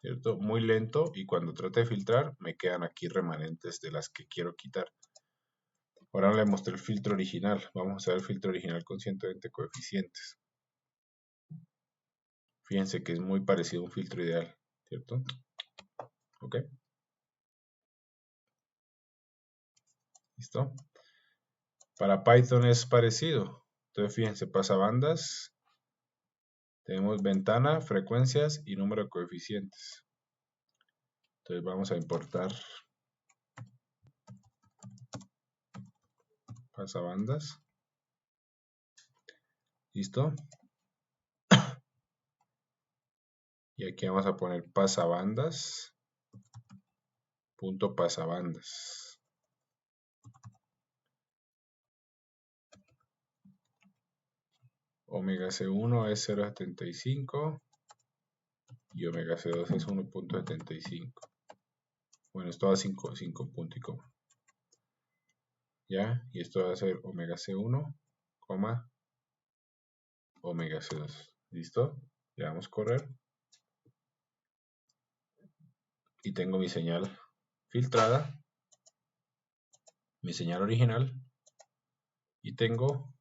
¿cierto? Muy lento, y cuando trate de filtrar me quedan aquí remanentes de las que quiero quitar. Ahora le mostré el filtro original. Vamos a hacer el filtro original con 120 coeficientes. Fíjense que es muy parecido a un filtro ideal, ¿cierto? ¿Ok? ¿Listo? Para Python es parecido. Entonces fíjense, pasabandas, tenemos ventana, frecuencias y número de coeficientes. Entonces vamos a importar pasabandas. ¿Listo? Y aquí vamos a poner pasabandas. Punto pasabandas. Omega C1 es 0.75 y omega C2 es 1.75. Bueno, esto va a 5 puntos y coma. ¿Ya? Y esto va a ser omega C1, omega C2. ¿Listo? Le damos correr. Y tengo mi señal filtrada, mi señal original, y tengo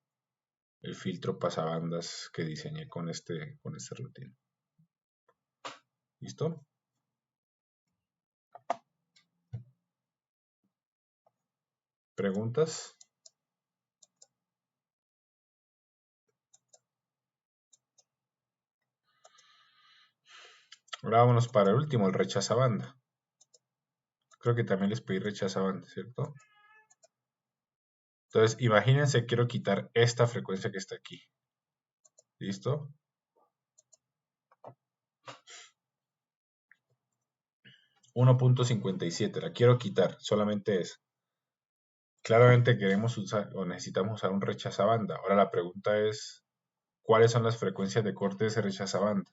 el filtro pasabandas que diseñé con este rutina. ¿Listo? ¿Preguntas? Ahora vámonos para el último, el rechazabanda. Creo que también les pedí rechazabanda, ¿cierto? Entonces, imagínense, quiero quitar esta frecuencia que está aquí. ¿Listo? .57, la quiero quitar, solamente es. Claramente queremos usar o necesitamos usar un rechazabanda. Ahora la pregunta es, ¿cuáles son las frecuencias de corte de ese rechazabanda?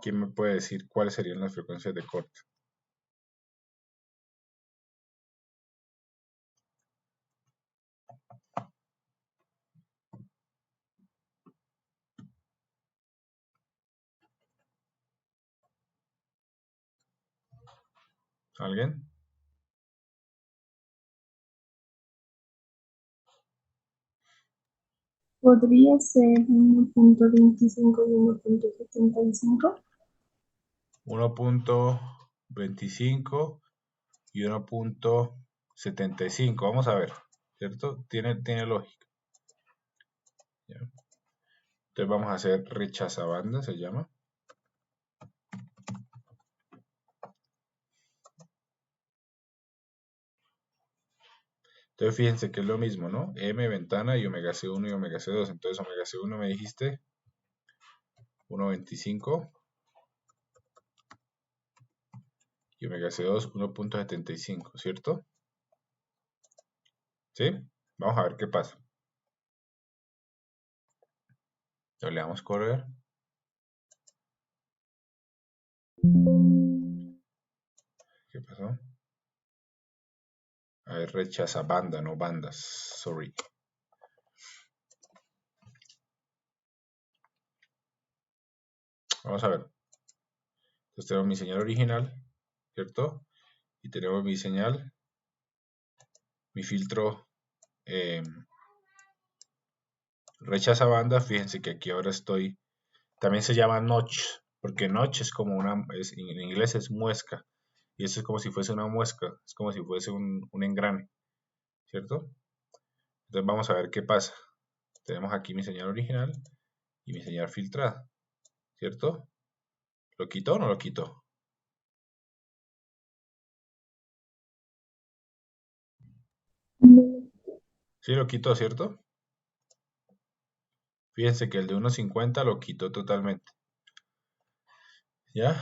¿Quién me puede decir cuáles serían las frecuencias de corte? ¿Alguien? ¿Podría ser 1.25 y 1.75? 1.25 y 1.75. Vamos a ver, ¿cierto? Tiene lógica. ¿Ya? Entonces vamos a hacer rechazabanda, se llama. Entonces fíjense que es lo mismo, ¿no? M ventana y omega C1 y omega C2. Entonces omega C1 me dijiste 1.25 y omega C2 1.75, ¿cierto? ¿Sí? Vamos a ver qué pasa. Entonces le damos correr. ¿Qué pasó? A ver, rechazabanda, no bandas. Sorry. Vamos a ver. Entonces tenemos mi señal original, ¿cierto? Y tenemos mi señal, mi filtro rechazabanda. Fíjense que aquí ahora estoy, también se llama notch, porque notch es como en inglés es muesca, y eso es como si fuese una muesca, es como si fuese un engrane, ¿cierto? Entonces vamos a ver qué pasa. Tenemos aquí mi señal original y mi señal filtrada, ¿cierto? ¿Lo quito o no lo quito? Sí, lo quito, ¿cierto? Fíjense que el de 1.50 lo quito totalmente. ¿Ya?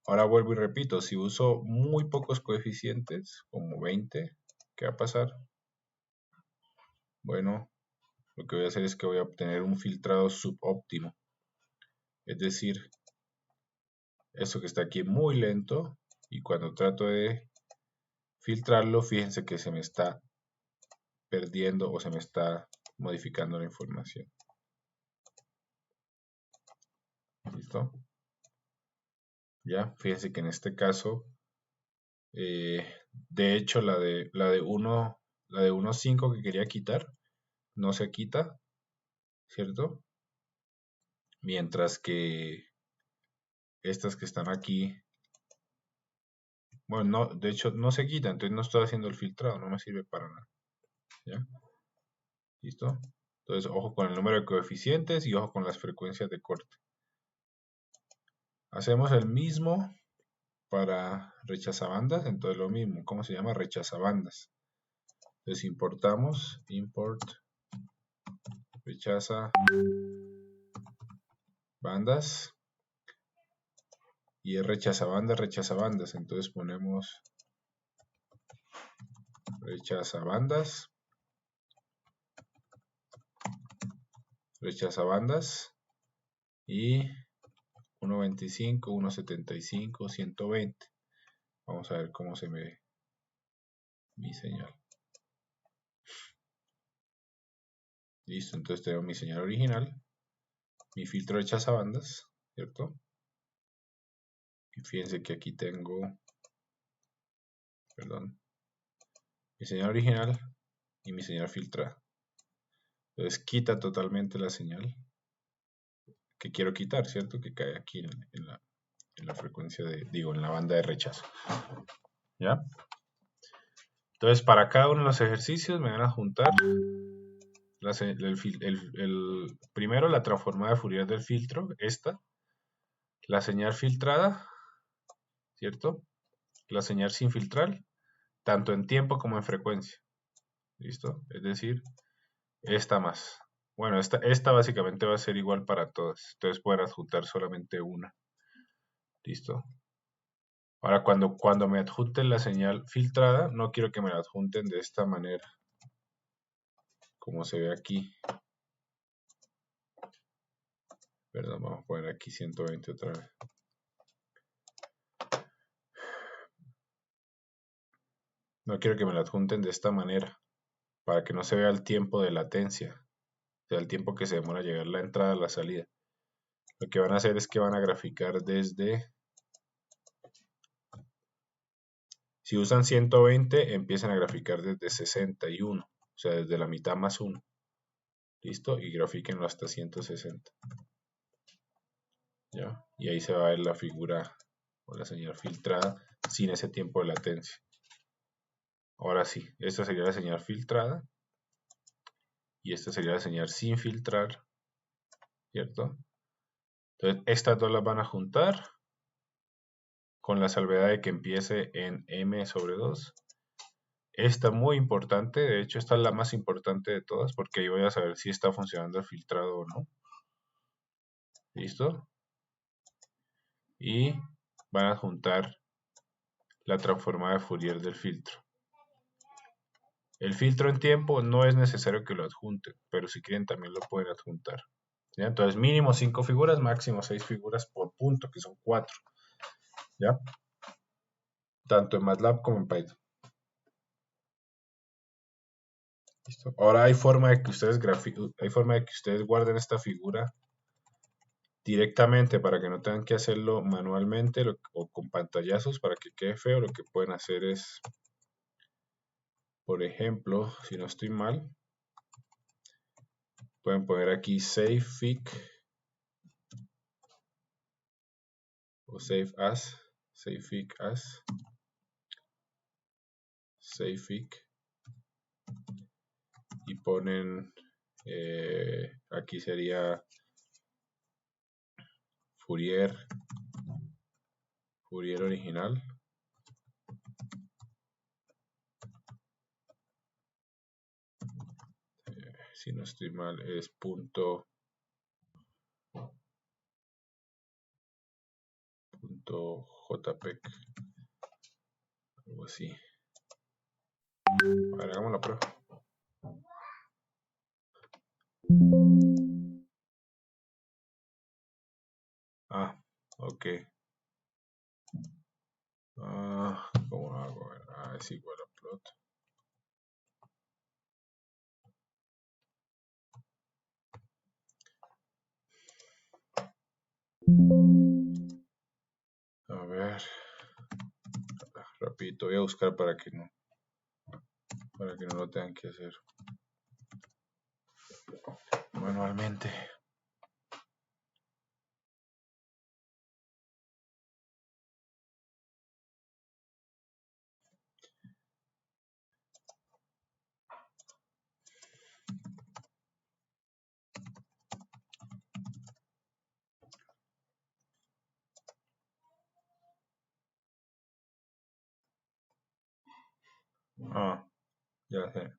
Ahora vuelvo y repito, si uso muy pocos coeficientes, como 20, ¿qué va a pasar? Bueno, lo que voy a hacer es que voy a obtener un filtrado subóptimo. Es decir, eso que está aquí muy lento, y cuando trato de filtrarlo, fíjense que se me está perdiendo o se me está modificando la información. ¿Listo? Ya, fíjense que en este caso, de hecho la de 1.5 que quería quitar, no se quita, ¿cierto? Mientras que estas que están aquí, bueno, no, de hecho no se quita, entonces no estoy haciendo el filtrado, no me sirve para nada. ¿Ya? ¿Listo? Entonces, ojo con el número de coeficientes y ojo con las frecuencias de corte. Hacemos el mismo para rechazabandas, entonces lo mismo, ¿cómo se llama? Rechazabandas. Entonces importamos, import, rechazabandas. bandas. Y es rechaza bandas. Entonces ponemos rechaza bandas. Y 1.25, 1.75, 120. Vamos a ver cómo se me ve mi señal. Listo, entonces tengo mi señal original, mi filtro rechaza bandas, ¿cierto? Y fíjense que aquí tengo, perdón, mi señal original y mi señal filtrada. Entonces quita totalmente la señal que quiero quitar, ¿cierto? Que cae aquí en la frecuencia en la banda de rechazo. ¿Ya? Entonces para cada uno de los ejercicios me van a juntar primero la transformada de Fourier del filtro, la señal filtrada, ¿cierto? La señal sin filtrar, tanto en tiempo como en frecuencia. ¿Listo? Es decir, esta más. Bueno, esta básicamente va a ser igual para todas. Entonces pueden adjuntar solamente una. ¿Listo? Ahora, cuando me adjunten la señal filtrada, no quiero que me la adjunten de esta manera. Como se ve aquí. Perdón, vamos a poner aquí 120 otra vez. No quiero que me la adjunten de esta manera. Para que no se vea el tiempo de latencia. O sea, el tiempo que se demora a llegar la entrada a la salida. Lo que van a hacer es que van a graficar desde... Si usan 120, empiezan a graficar desde 61. O sea, desde la mitad más 1. ¿Listo? Y grafíquenlo hasta 160. ¿Ya? Y ahí se va a ver la figura o la señal filtrada sin ese tiempo de latencia. Ahora sí, esta sería la señal filtrada. Y esta sería la señal sin filtrar. ¿Cierto? Entonces, estas dos las van a juntar. Con la salvedad de que empiece en m/2. Esta muy importante, de hecho esta es la más importante de todas porque ahí voy a saber si está funcionando el filtrado o no. ¿Listo? Y van a juntar la transformada de Fourier del filtro. El filtro en tiempo no es necesario que lo adjunten, pero si quieren también lo pueden adjuntar. ¿Ya? Entonces mínimo 5 figuras, máximo 6 figuras por punto, que son 4. ¿Ya? Tanto en MATLAB como en Python. ¿Listo? Ahora hay forma de que ustedes guarden esta figura directamente para que no tengan que hacerlo manualmente o con pantallazos para que quede feo. Lo que pueden hacer es, por ejemplo, si no estoy mal, pueden poner aquí save fic o save as, save fic as, save fic y ponen aquí sería Fourier original. Si no estoy mal es .jpeg, algo así. A ver, hagamos la prueba. Ah, ok. ¿Cómo lo hago? Es igual a plot. A ver, rapidito, voy a buscar para que no lo tengan que hacer manualmente. Ya sé.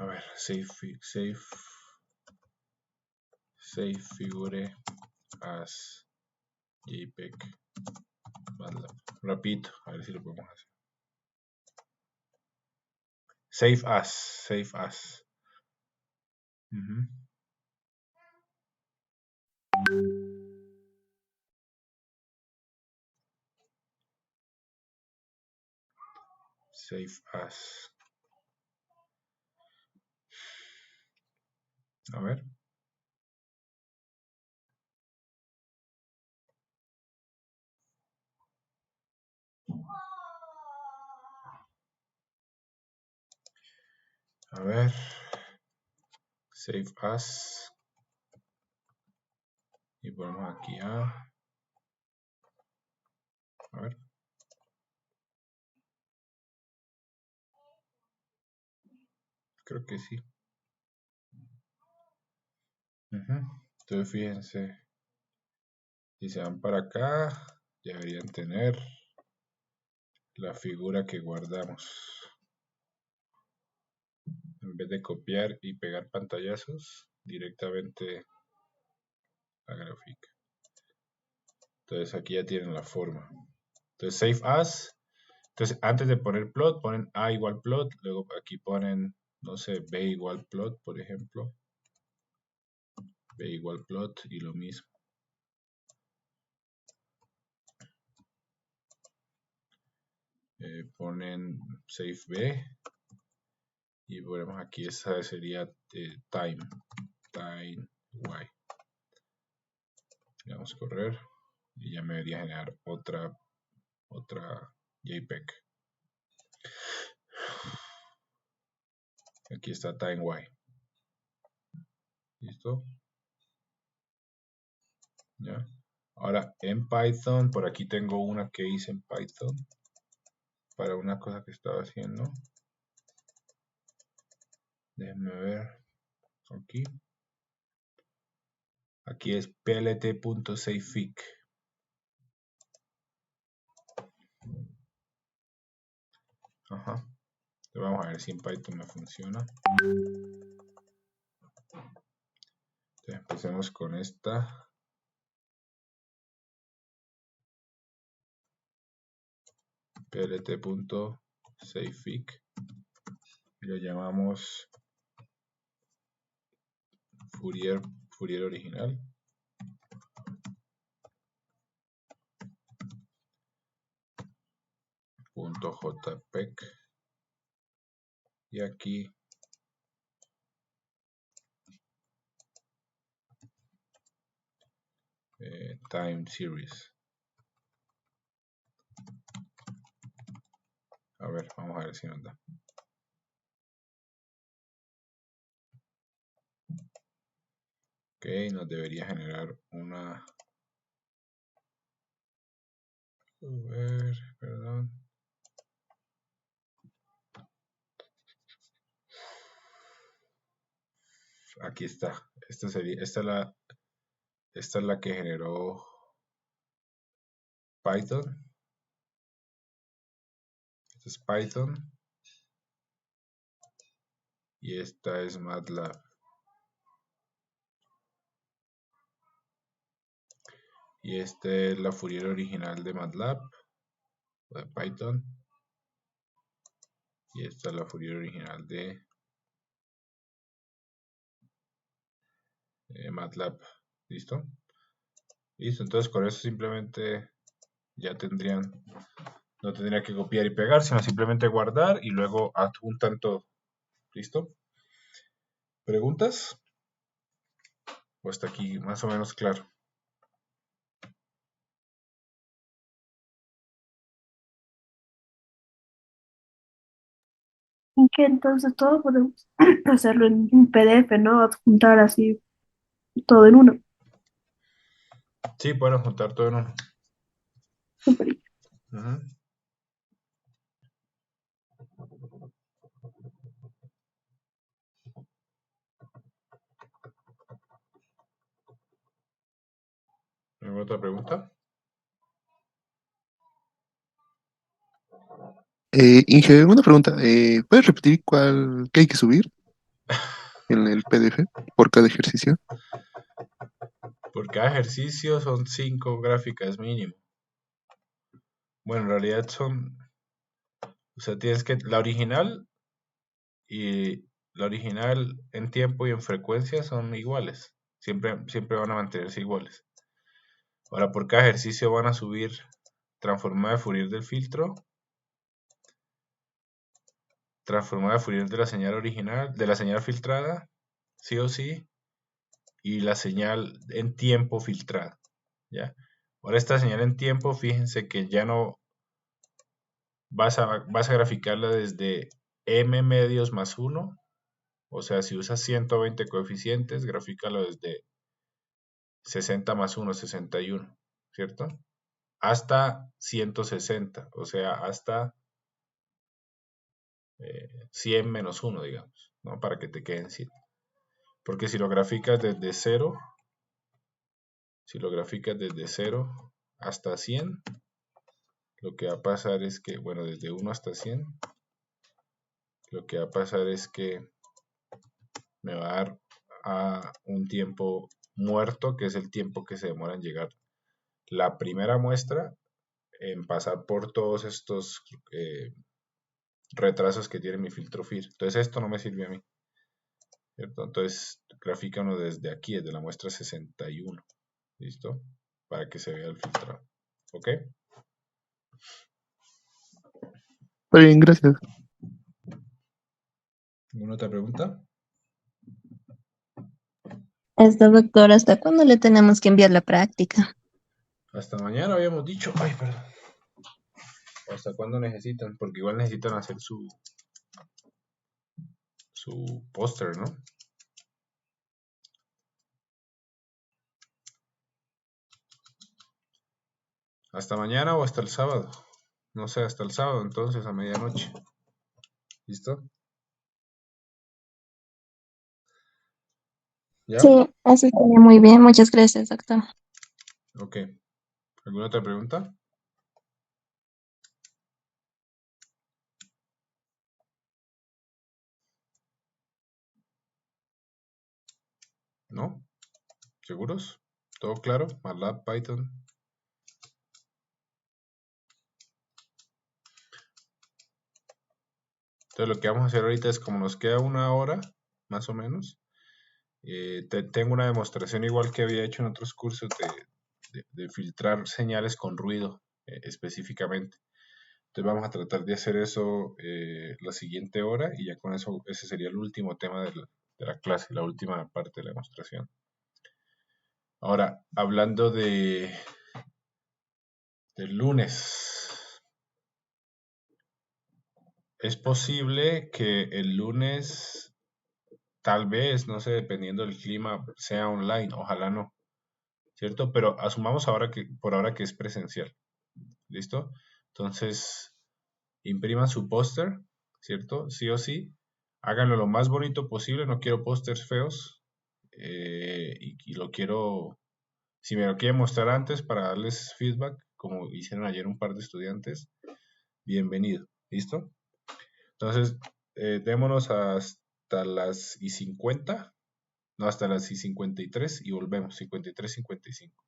A ver, save figure as JPEG MATLAB. Repito, a ver si lo podemos hacer. Save as. Save as. A ver. A ver. Save as. Y ponemos aquí a ver. Creo que sí. Entonces fíjense. Si se van para acá, ya deberían tener la figura que guardamos. En vez de copiar y pegar pantallazos, directamente a gráfica. Entonces aquí ya tienen la forma. Entonces save as. Entonces antes de poner plot, ponen a igual plot. Luego aquí ponen, no sé, b igual plot, por ejemplo. B igual plot y lo mismo. Ponen save b. Y ponemos aquí, esa sería time y. Le vamos a correr y ya me debería generar otra JPEG. Aquí está time y. ¿Listo? ¿Ya? Ahora en Python, por aquí tengo una que hice en Python para una cosa que estaba haciendo. Déjenme ver aquí. Aquí es plt.savefig. Ajá. Vamos a ver si en Python me funciona. Entonces empecemos con esta. plt.savefig. Y lo llamamos Fourier original. .jpeg. Y aquí time series. A ver, vamos a ver si nos da. Ok, nos debería generar una. A ver, perdón. Aquí está. Esta es la que generó Python. Esta es Python. Y esta es MATLAB. Y esta es la Fourier original de MATLAB. O de Python. Y esta es la Fourier original de MATLAB. ¿Listo? Listo. Entonces con eso simplemente ya no tendría que copiar y pegar, sino simplemente guardar y luego adjuntan todo. ¿Listo? ¿Preguntas? O hasta aquí más o menos claro. Y que entonces todo podemos hacerlo en un PDF, ¿no? Adjuntar así todo en uno. Sí, pueden juntar todo en uno. Súper. ¿Alguna otra pregunta? Inge, una pregunta. ¿Puedes repetir qué hay que subir? en el PDF por cada ejercicio. Por cada ejercicio son 5 gráficas mínimo. Bueno, en realidad son, o sea, tienes que, la original en tiempo y en frecuencia son iguales. Siempre van a mantenerse iguales. Ahora, por cada ejercicio van a subir transformada de Fourier del filtro, transformada de Fourier de la señal original, de la señal filtrada, sí o sí, y la señal en tiempo filtrada, ¿ya? Ahora esta señal en tiempo, fíjense que ya no vas a graficarla desde m medios más 1, o sea, si usas 120 coeficientes, grafícalo desde 60 más 1, 61, ¿cierto? Hasta 160, o sea, hasta 100 menos 1, digamos, ¿no? Para que te queden 100. Porque si lo graficas desde 0, hasta 100, lo que va a pasar es que, bueno, desde 1 hasta 100, lo que va a pasar es que me va a dar a un tiempo muerto, que es el tiempo que se demora en llegar la primera muestra, en pasar por todos estos retrasos que tiene mi filtro FIR. Entonces esto no me sirve a mí, ¿cierto? Entonces grafica uno desde aquí, desde la muestra 61, ¿listo? Para que se vea el filtrado, ¿ok? Está bien, gracias. ¿Alguna otra pregunta? Doctor, ¿hasta cuándo le tenemos que enviar la práctica? Hasta mañana habíamos dicho. Ay, perdón. ¿Hasta cuándo necesitan? Porque igual necesitan hacer su póster, ¿no? ¿Hasta mañana o hasta el sábado? No sé, hasta el sábado, entonces a medianoche. ¿Listo? ¿Ya? Sí, así estaría muy bien. Muchas gracias, doctor. Ok. ¿Alguna otra pregunta? ¿No? ¿Seguros? ¿Todo claro? MATLAB, Python. Entonces lo que vamos a hacer ahorita es, como nos queda 1 hora, más o menos, tengo una demostración igual que había hecho en otros cursos de filtrar señales con ruido específicamente. Entonces vamos a tratar de hacer eso la siguiente hora, y ya con eso ese sería el último tema de la clase, la última parte de la demostración. Ahora, hablando del lunes, es posible que el lunes, tal vez, no sé, dependiendo del clima, sea online, ojalá no, ¿cierto? Pero asumamos por ahora que es presencial, ¿listo? Entonces, impriman su póster, ¿cierto? Sí o sí, háganlo lo más bonito posible, no quiero pósters feos, y lo quiero, si me lo quieren mostrar antes para darles feedback, como hicieron ayer un par de estudiantes, bienvenido, ¿listo? Entonces, démonos hasta las y 50, no, hasta las y 53 y volvemos, 53, 55.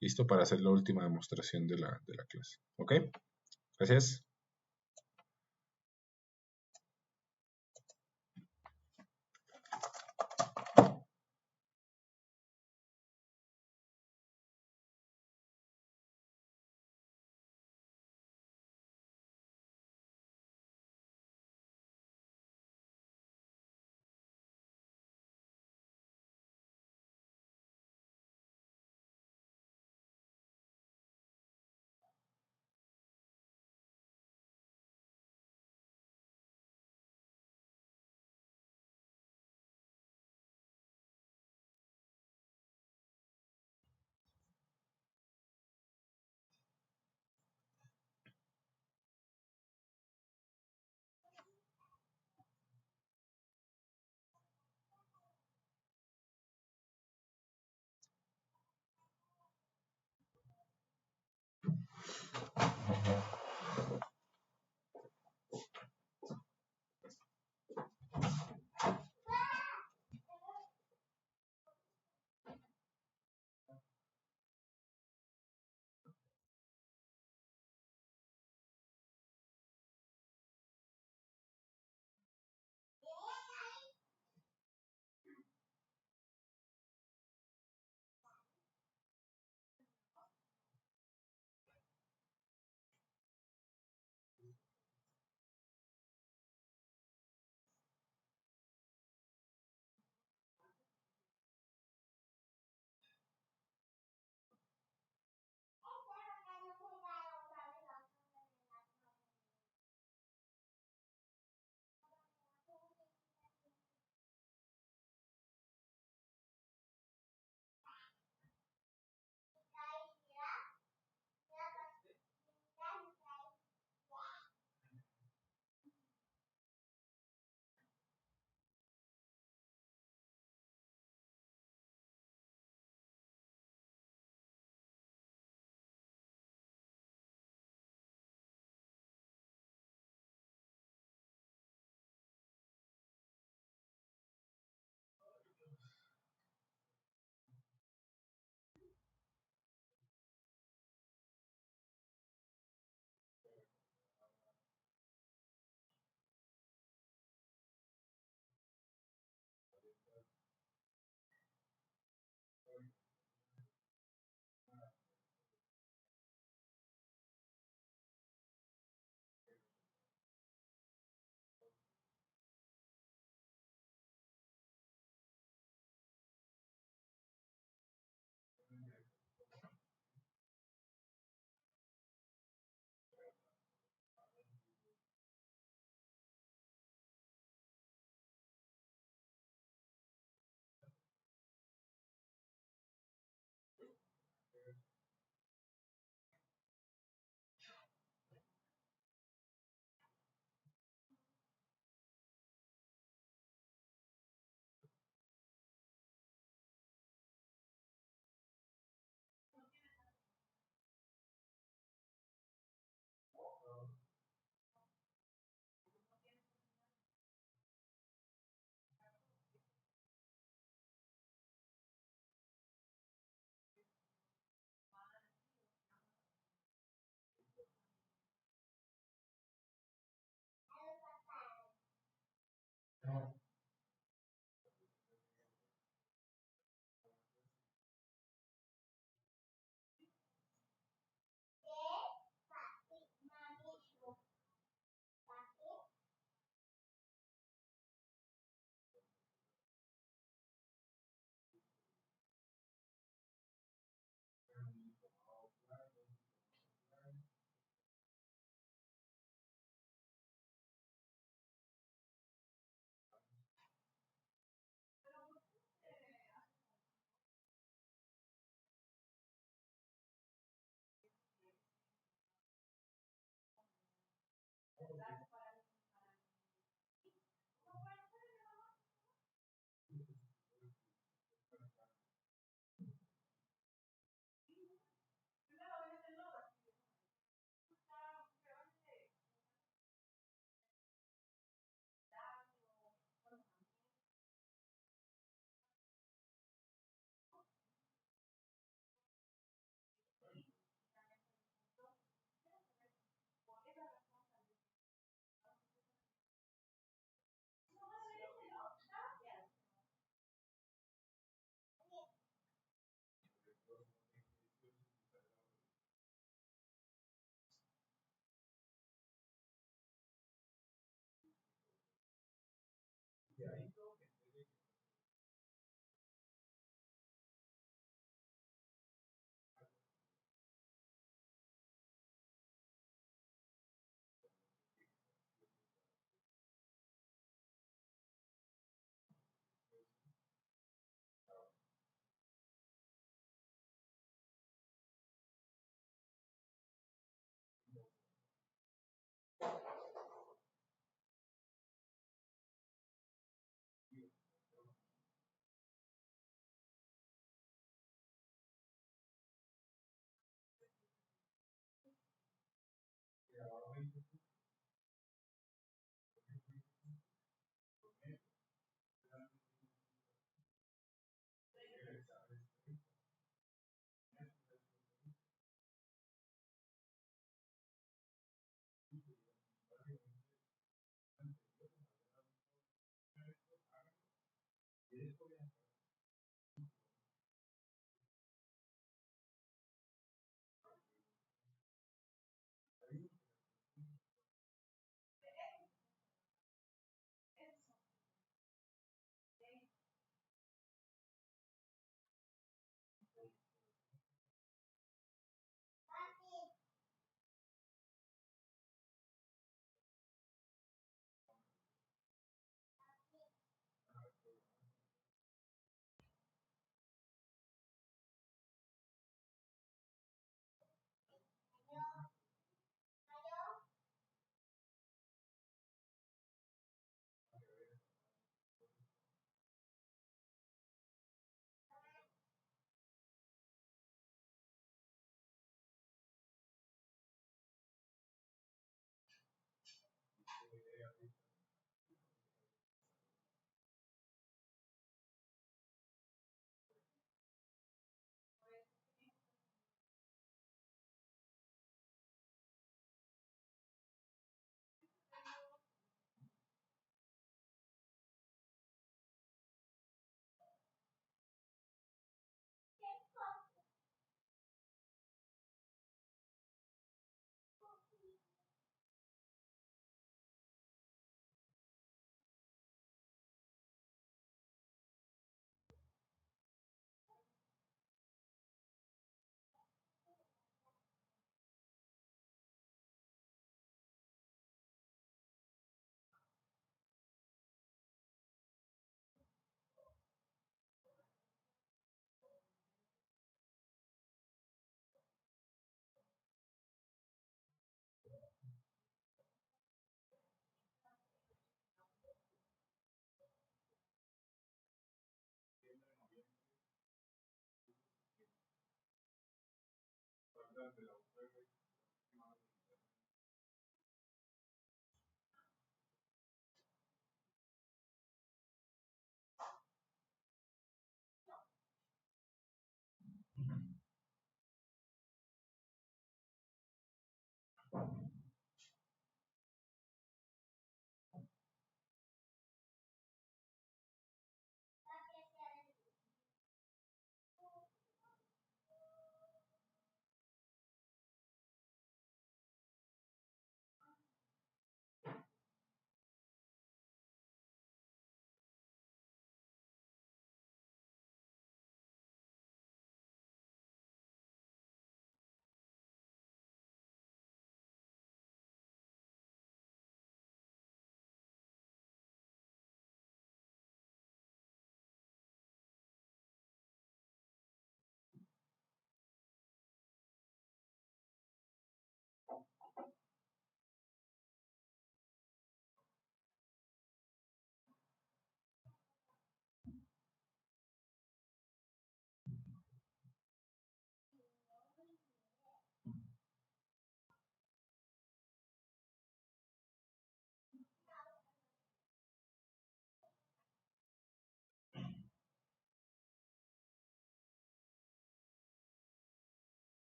¿Listo? Para hacer la última demostración de la clase. ¿Ok? Gracias.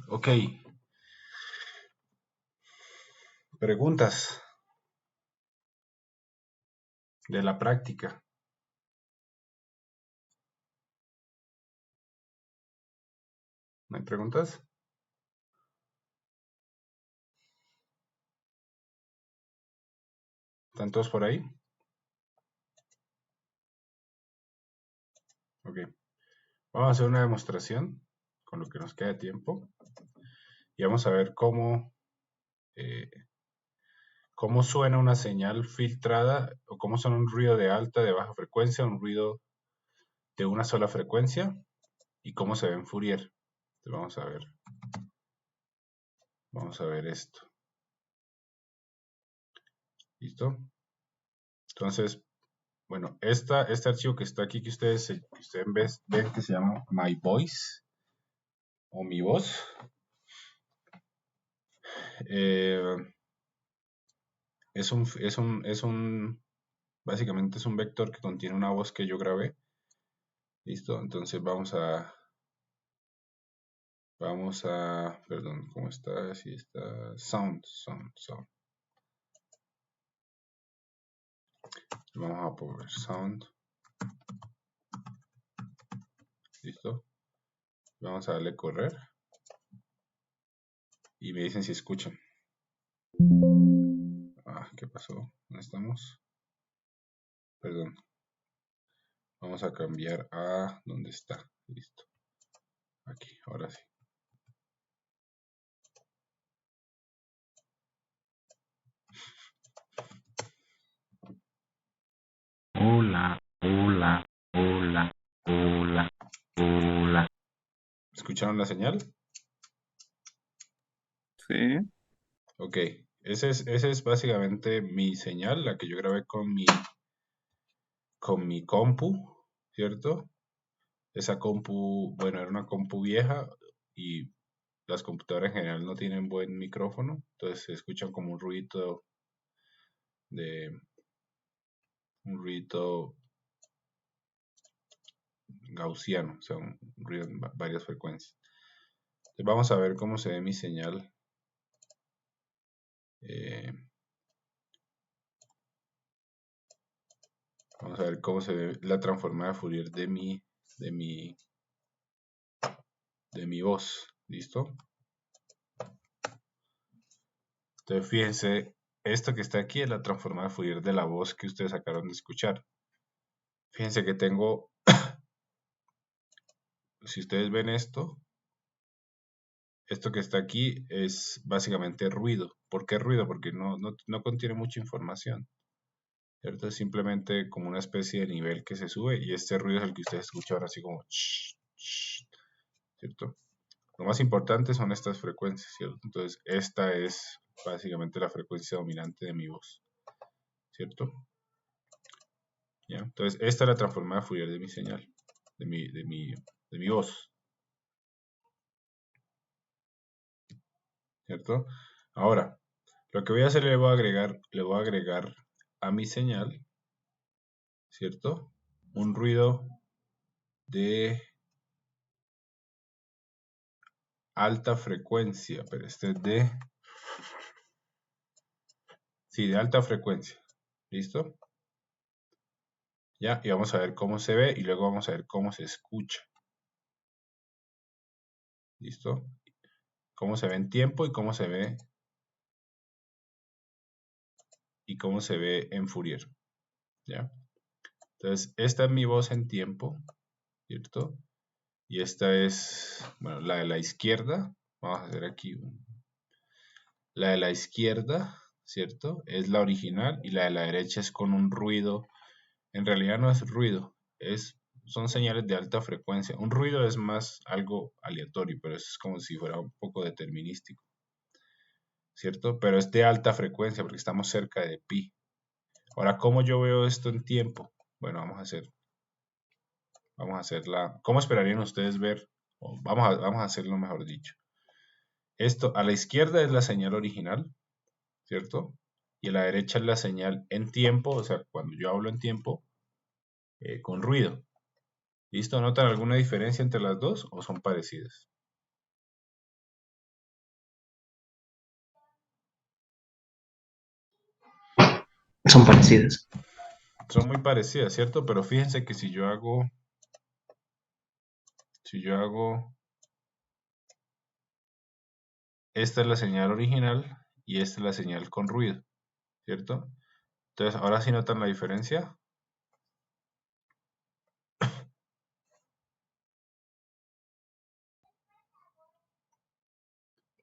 Ok. Preguntas de la práctica. ¿No hay preguntas? ¿Están todos por ahí? Ok. Vamos a hacer una demostración con lo que nos queda de tiempo. Y vamos a ver cómo suena una señal filtrada o cómo suena un ruido de alta, de baja frecuencia, un ruido de una sola frecuencia y cómo se ve en Fourier. Entonces vamos a ver esto. ¿Listo? Entonces, bueno, este archivo que está aquí que ustedes ven que se llama My Voice o Mi Voz. Básicamente es un vector que contiene una voz que yo grabé. ¿Listo? Entonces perdón, ¿cómo está? Así está, sound. Vamos a poner sound. ¿Listo? Vamos a darle correr. Y me dicen si escuchan. ¿Qué pasó? ¿Dónde estamos? Perdón. Vamos a cambiar a ¿dónde está? Listo. Aquí, ahora sí. Hola. ¿Escucharon la señal? Sí. Ok. Ese es básicamente mi señal, la que yo grabé con mi compu, ¿cierto? Esa compu, bueno, era una compu vieja y las computadoras en general no tienen buen micrófono, entonces se escuchan como un ruido gaussiano, o sea, un ruido en varias frecuencias. Entonces vamos a ver cómo se ve mi señal. Vamos a ver cómo se ve la transformada de Fourier de mi voz. ¿Listo? Entonces fíjense, esto que está aquí es la transformada de Fourier de la voz que ustedes acabaron de escuchar. Fíjense que tengo, si ustedes ven esto que está aquí es básicamente ruido. ¿Por qué ruido? Porque no contiene mucha información. ¿Cierto? Es simplemente como una especie de nivel que se sube y este ruido es el que ustedes escuchan ahora así como ¿cierto? Lo más importante son estas frecuencias, ¿cierto? Entonces esta es básicamente la frecuencia dominante de mi voz, ¿cierto? ¿Ya? Entonces esta es la transformada Fourier de mi señal, de mi voz, ¿cierto? Ahora, lo que voy a hacer le voy a agregar a mi señal, ¿cierto? Un ruido de alta frecuencia, pero este es de alta frecuencia. ¿Listo? Ya, y vamos a ver cómo se ve y luego vamos a ver cómo se escucha. ¿Listo? Cómo se ve en tiempo y cómo se ve en Fourier. ¿Ya? Entonces, esta es mi voz en tiempo, ¿cierto? Y esta es, bueno, la de la izquierda. Vamos a hacer aquí la de la izquierda, ¿cierto? Es la original y la de la derecha es con un ruido. En realidad no es ruido, son señales de alta frecuencia. Un ruido es más algo aleatorio, pero es como si fuera un poco determinístico, ¿cierto? Pero es de alta frecuencia porque estamos cerca de pi. Ahora, ¿cómo yo veo esto en tiempo? Bueno, vamos a hacerla. ¿Cómo esperarían ustedes ver? Vamos a hacerlo mejor dicho. Esto a la izquierda es la señal original, ¿cierto? Y a la derecha es la señal en tiempo, o sea, cuando yo hablo en tiempo, con ruido. ¿Listo? ¿Notan alguna diferencia entre las dos o son parecidas? Son parecidas. Son muy parecidas, ¿cierto? Pero fíjense que si yo hago esta es la señal original y esta es la señal con ruido, ¿cierto? Entonces, ahora sí notan la diferencia.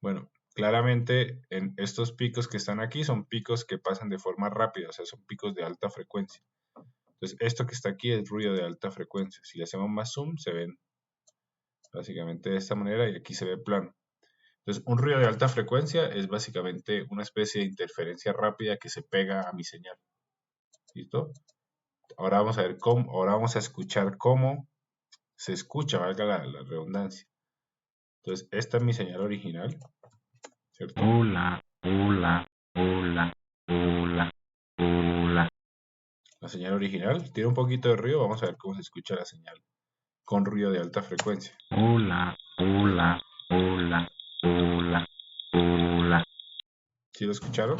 Bueno, claramente en estos picos que están aquí son picos que pasan de forma rápida, o sea, son picos de alta frecuencia. Entonces, esto que está aquí es ruido de alta frecuencia. Si le hacemos más zoom, se ven básicamente de esta manera y aquí se ve plano. Entonces, un ruido de alta frecuencia es básicamente una especie de interferencia rápida que se pega a mi señal. ¿Listo? Ahora vamos a ver cómo, ahora vamos a escuchar cómo se escucha, valga la redundancia. Entonces, esta es mi señal original, ¿cierto? Hola, hola, hola, hola, hola. La señal original tiene un poquito de ruido, vamos a ver cómo se escucha la señal con ruido de alta frecuencia. Hola, hola, hola, hola, hola. ¿Sí lo escucharon?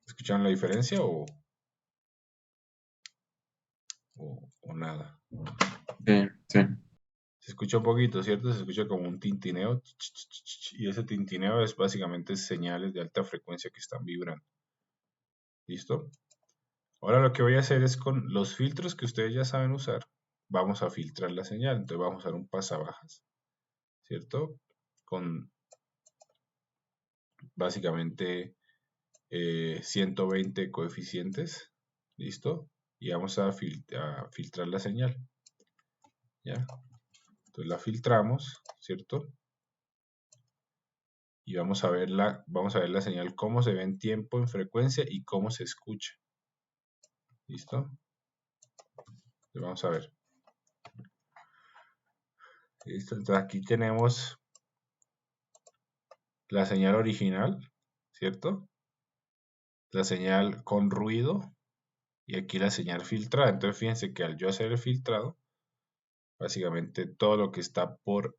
¿Escucharon la diferencia o nada? Sí, sí. Se escucha un poquito, ¿cierto? Se escucha como un tintineo. Y ese tintineo es básicamente señales de alta frecuencia que están vibrando. ¿Listo? Ahora lo que voy a hacer es con los filtros que ustedes ya saben usar, vamos a filtrar la señal. Entonces vamos a usar un pasabajas, ¿cierto? Con básicamente 120 coeficientes. ¿Listo? Y vamos a filtrar la señal. ¿Ya? Entonces la filtramos, ¿cierto? Y vamos a ver la señal, cómo se ve en tiempo, en frecuencia y cómo se escucha. ¿Listo? Entonces vamos a ver. ¿Listo? Entonces aquí tenemos la señal original, ¿cierto? La señal con ruido y aquí la señal filtrada. Entonces fíjense que al yo hacer el filtrado, básicamente todo lo que está por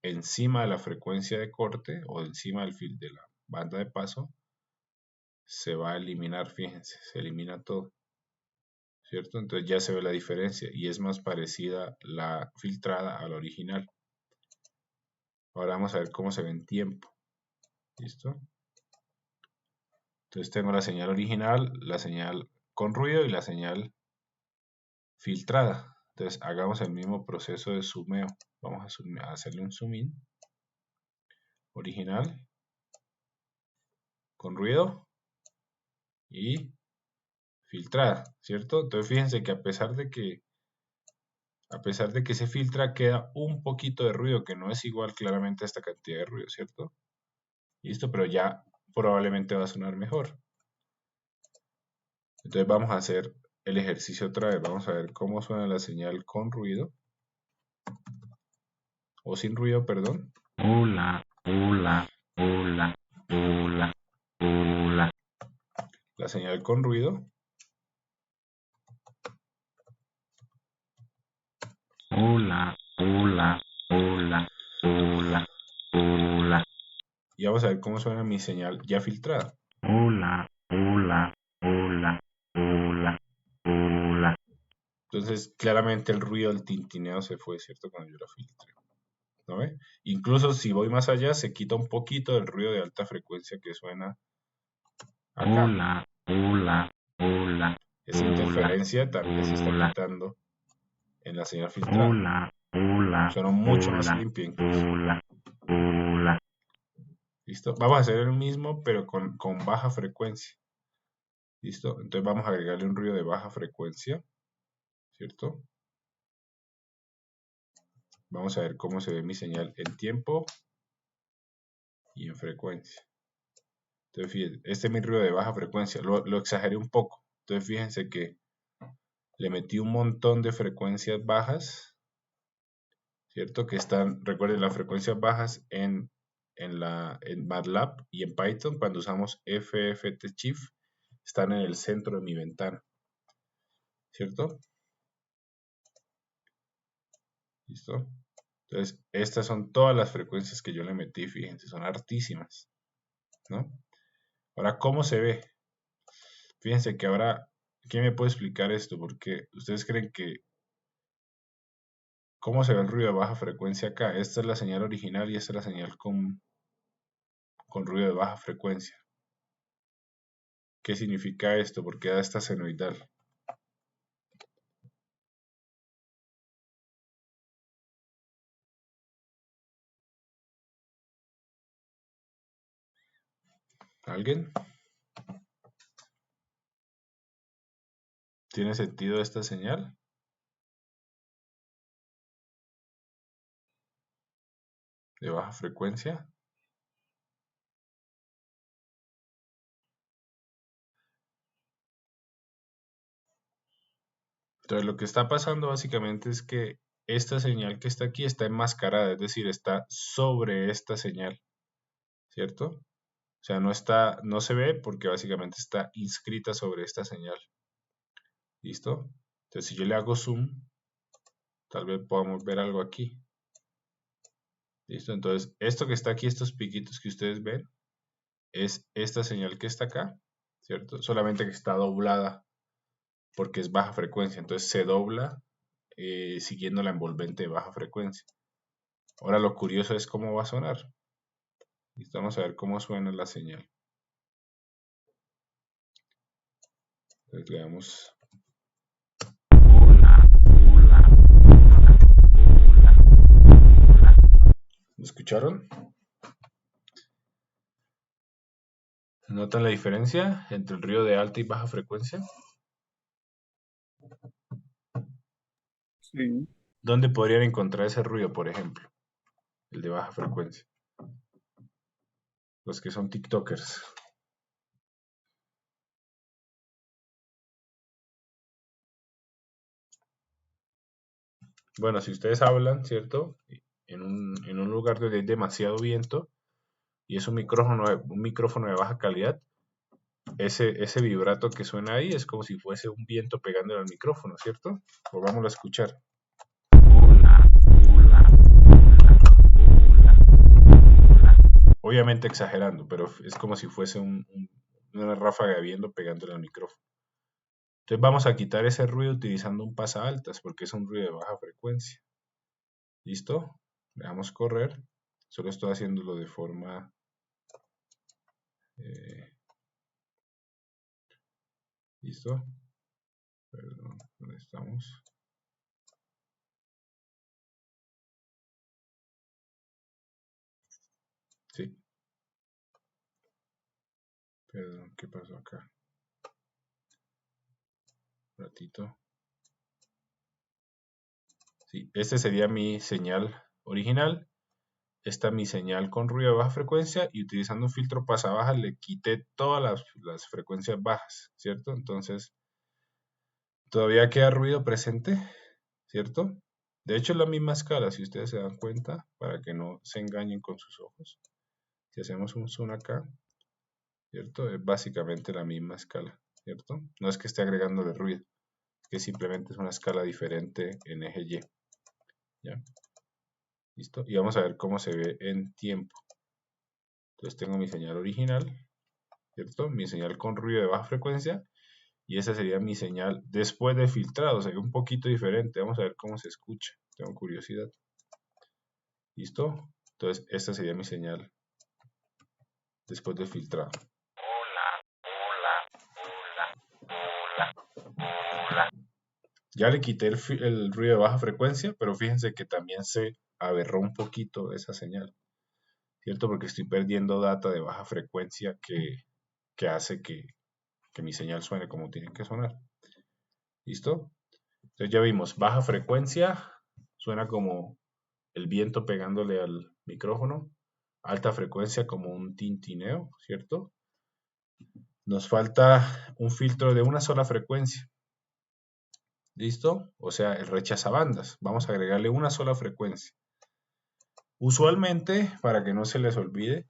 encima de la frecuencia de corte o encima de la banda de paso se va a eliminar, fíjense, se elimina todo, ¿cierto? Entonces ya se ve la diferencia y es más parecida la filtrada a la original. Ahora vamos a ver cómo se ve en tiempo, ¿listo? Entonces tengo la señal original, la señal con ruido y la señal filtrada. Entonces hagamos el mismo proceso de zoomeo. Vamos a hacerle un zoom in. Original, con ruido y filtrada, ¿cierto? Entonces fíjense que a pesar de que se filtra, queda un poquito de ruido, que no es igual claramente a esta cantidad de ruido, ¿cierto? Listo, pero ya probablemente va a sonar mejor. Entonces vamos a hacer el ejercicio otra vez. Vamos a ver cómo suena la señal con ruido. O sin ruido, perdón. Hola, hola, hola, hola, hola. La señal con ruido. Hola, hola, hola, hola, hola. Y vamos a ver cómo suena mi señal ya filtrada. Hola, hola, hola, hola, hola. Entonces, claramente el ruido del tintineo se fue, ¿cierto? Cuando yo la filtré. ¿No ve? Incluso si voy más allá, se quita un poquito del ruido de alta frecuencia que suena acá. Hola, hola, hola, Esa hola, interferencia también se está hola. quitando en la señal filtrada. Hola, hola, Suena mucho más hola, limpio incluso. hola, hola. ¿Listo? Vamos a hacer el mismo, pero con baja frecuencia. ¿Listo? Entonces vamos a agregarle un ruido de baja frecuencia, ¿cierto? Vamos a ver cómo se ve mi señal en tiempo y en frecuencia. Entonces fíjense, este es mi ruido de baja frecuencia. Lo exageré un poco. Entonces fíjense que le metí un montón de frecuencias bajas, ¿cierto? Que están, recuerden, las frecuencias bajas en MATLAB y en Python, cuando usamos FFT-Shift, están en el centro de mi ventana, ¿cierto? ¿Listo? Entonces, estas son todas las frecuencias que yo le metí, fíjense, son hartísimas, ¿no? Ahora, ¿cómo se ve? Fíjense que ahora, ¿quién me puede explicar esto? Porque ustedes creen que, ¿cómo se ve el ruido de baja frecuencia acá? Esta es la señal original y esta es la señal con ruido de baja frecuencia. ¿Qué significa esto? ¿Por qué da esta senoidal? ¿Alguien? ¿Tiene sentido esta señal? ¿De baja frecuencia? Entonces lo que está pasando básicamente es que esta señal que está aquí está enmascarada, es decir, está sobre esta señal, ¿cierto? O sea, no se ve porque básicamente está inscrita sobre esta señal. ¿Listo? Entonces si yo le hago zoom, tal vez podamos ver algo aquí. ¿Listo? Entonces esto que está aquí, estos piquitos que ustedes ven, es esta señal que está acá, ¿cierto? Solamente que está doblada porque es baja frecuencia, entonces se dobla siguiendo la envolvente de baja frecuencia. Ahora lo curioso es cómo va a sonar. Listo, vamos a ver cómo suena la señal. Entonces le damos. ¿Lo escucharon? ¿Notan la diferencia entre el ruido de alta y baja frecuencia? Sí. ¿Dónde podrían encontrar ese ruido, por ejemplo? El de baja frecuencia. Los que son TikTokers. Bueno, si ustedes hablan, ¿cierto? En un lugar donde hay demasiado viento y es un micrófono de baja calidad, ese vibrato que suena ahí es como si fuese un viento pegándole al micrófono, ¿cierto? Volvámoslo a escuchar. Obviamente exagerando, pero es como si fuese una ráfaga de viento pegándole al micrófono. Entonces vamos a quitar ese ruido utilizando un pasaaltas porque es un ruido de baja frecuencia. ¿Listo? Le damos correr. Solo estoy haciéndolo de forma... ¿Listo? Perdón, ¿dónde estamos? Sí. Perdón, ¿qué pasó acá? Un ratito. Sí, este sería mi señal original. Esta es mi señal con ruido de baja frecuencia y utilizando un filtro pasabaja le quité todas las frecuencias bajas, ¿cierto? Entonces, todavía queda ruido presente, ¿cierto? De hecho es la misma escala, si ustedes se dan cuenta, para que no se engañen con sus ojos. Si hacemos un zoom acá, ¿cierto? Es básicamente la misma escala, ¿cierto? No es que esté agregándole ruido, es que simplemente es una escala diferente en eje Y. ¿Ya? ¿Listo? Y vamos a ver cómo se ve en tiempo. Entonces tengo mi señal original, ¿cierto? Mi señal con ruido de baja frecuencia y esa sería mi señal después de filtrado, se ve un poquito diferente. Vamos a ver cómo se escucha, tengo curiosidad. ¿Listo? Entonces esta sería mi señal después de filtrado. Ya le quité el ruido de baja frecuencia, pero fíjense que también se aberró un poquito esa señal, ¿cierto? Porque estoy perdiendo data de baja frecuencia que hace que mi señal suene como tiene que sonar. ¿Listo? Entonces ya vimos, baja frecuencia suena como el viento pegándole al micrófono, alta frecuencia como un tintineo, ¿cierto? Nos falta un filtro de una sola frecuencia. ¿Listo? O sea, el rechazabandas. Vamos a agregarle una sola frecuencia. Usualmente, para que no se les olvide,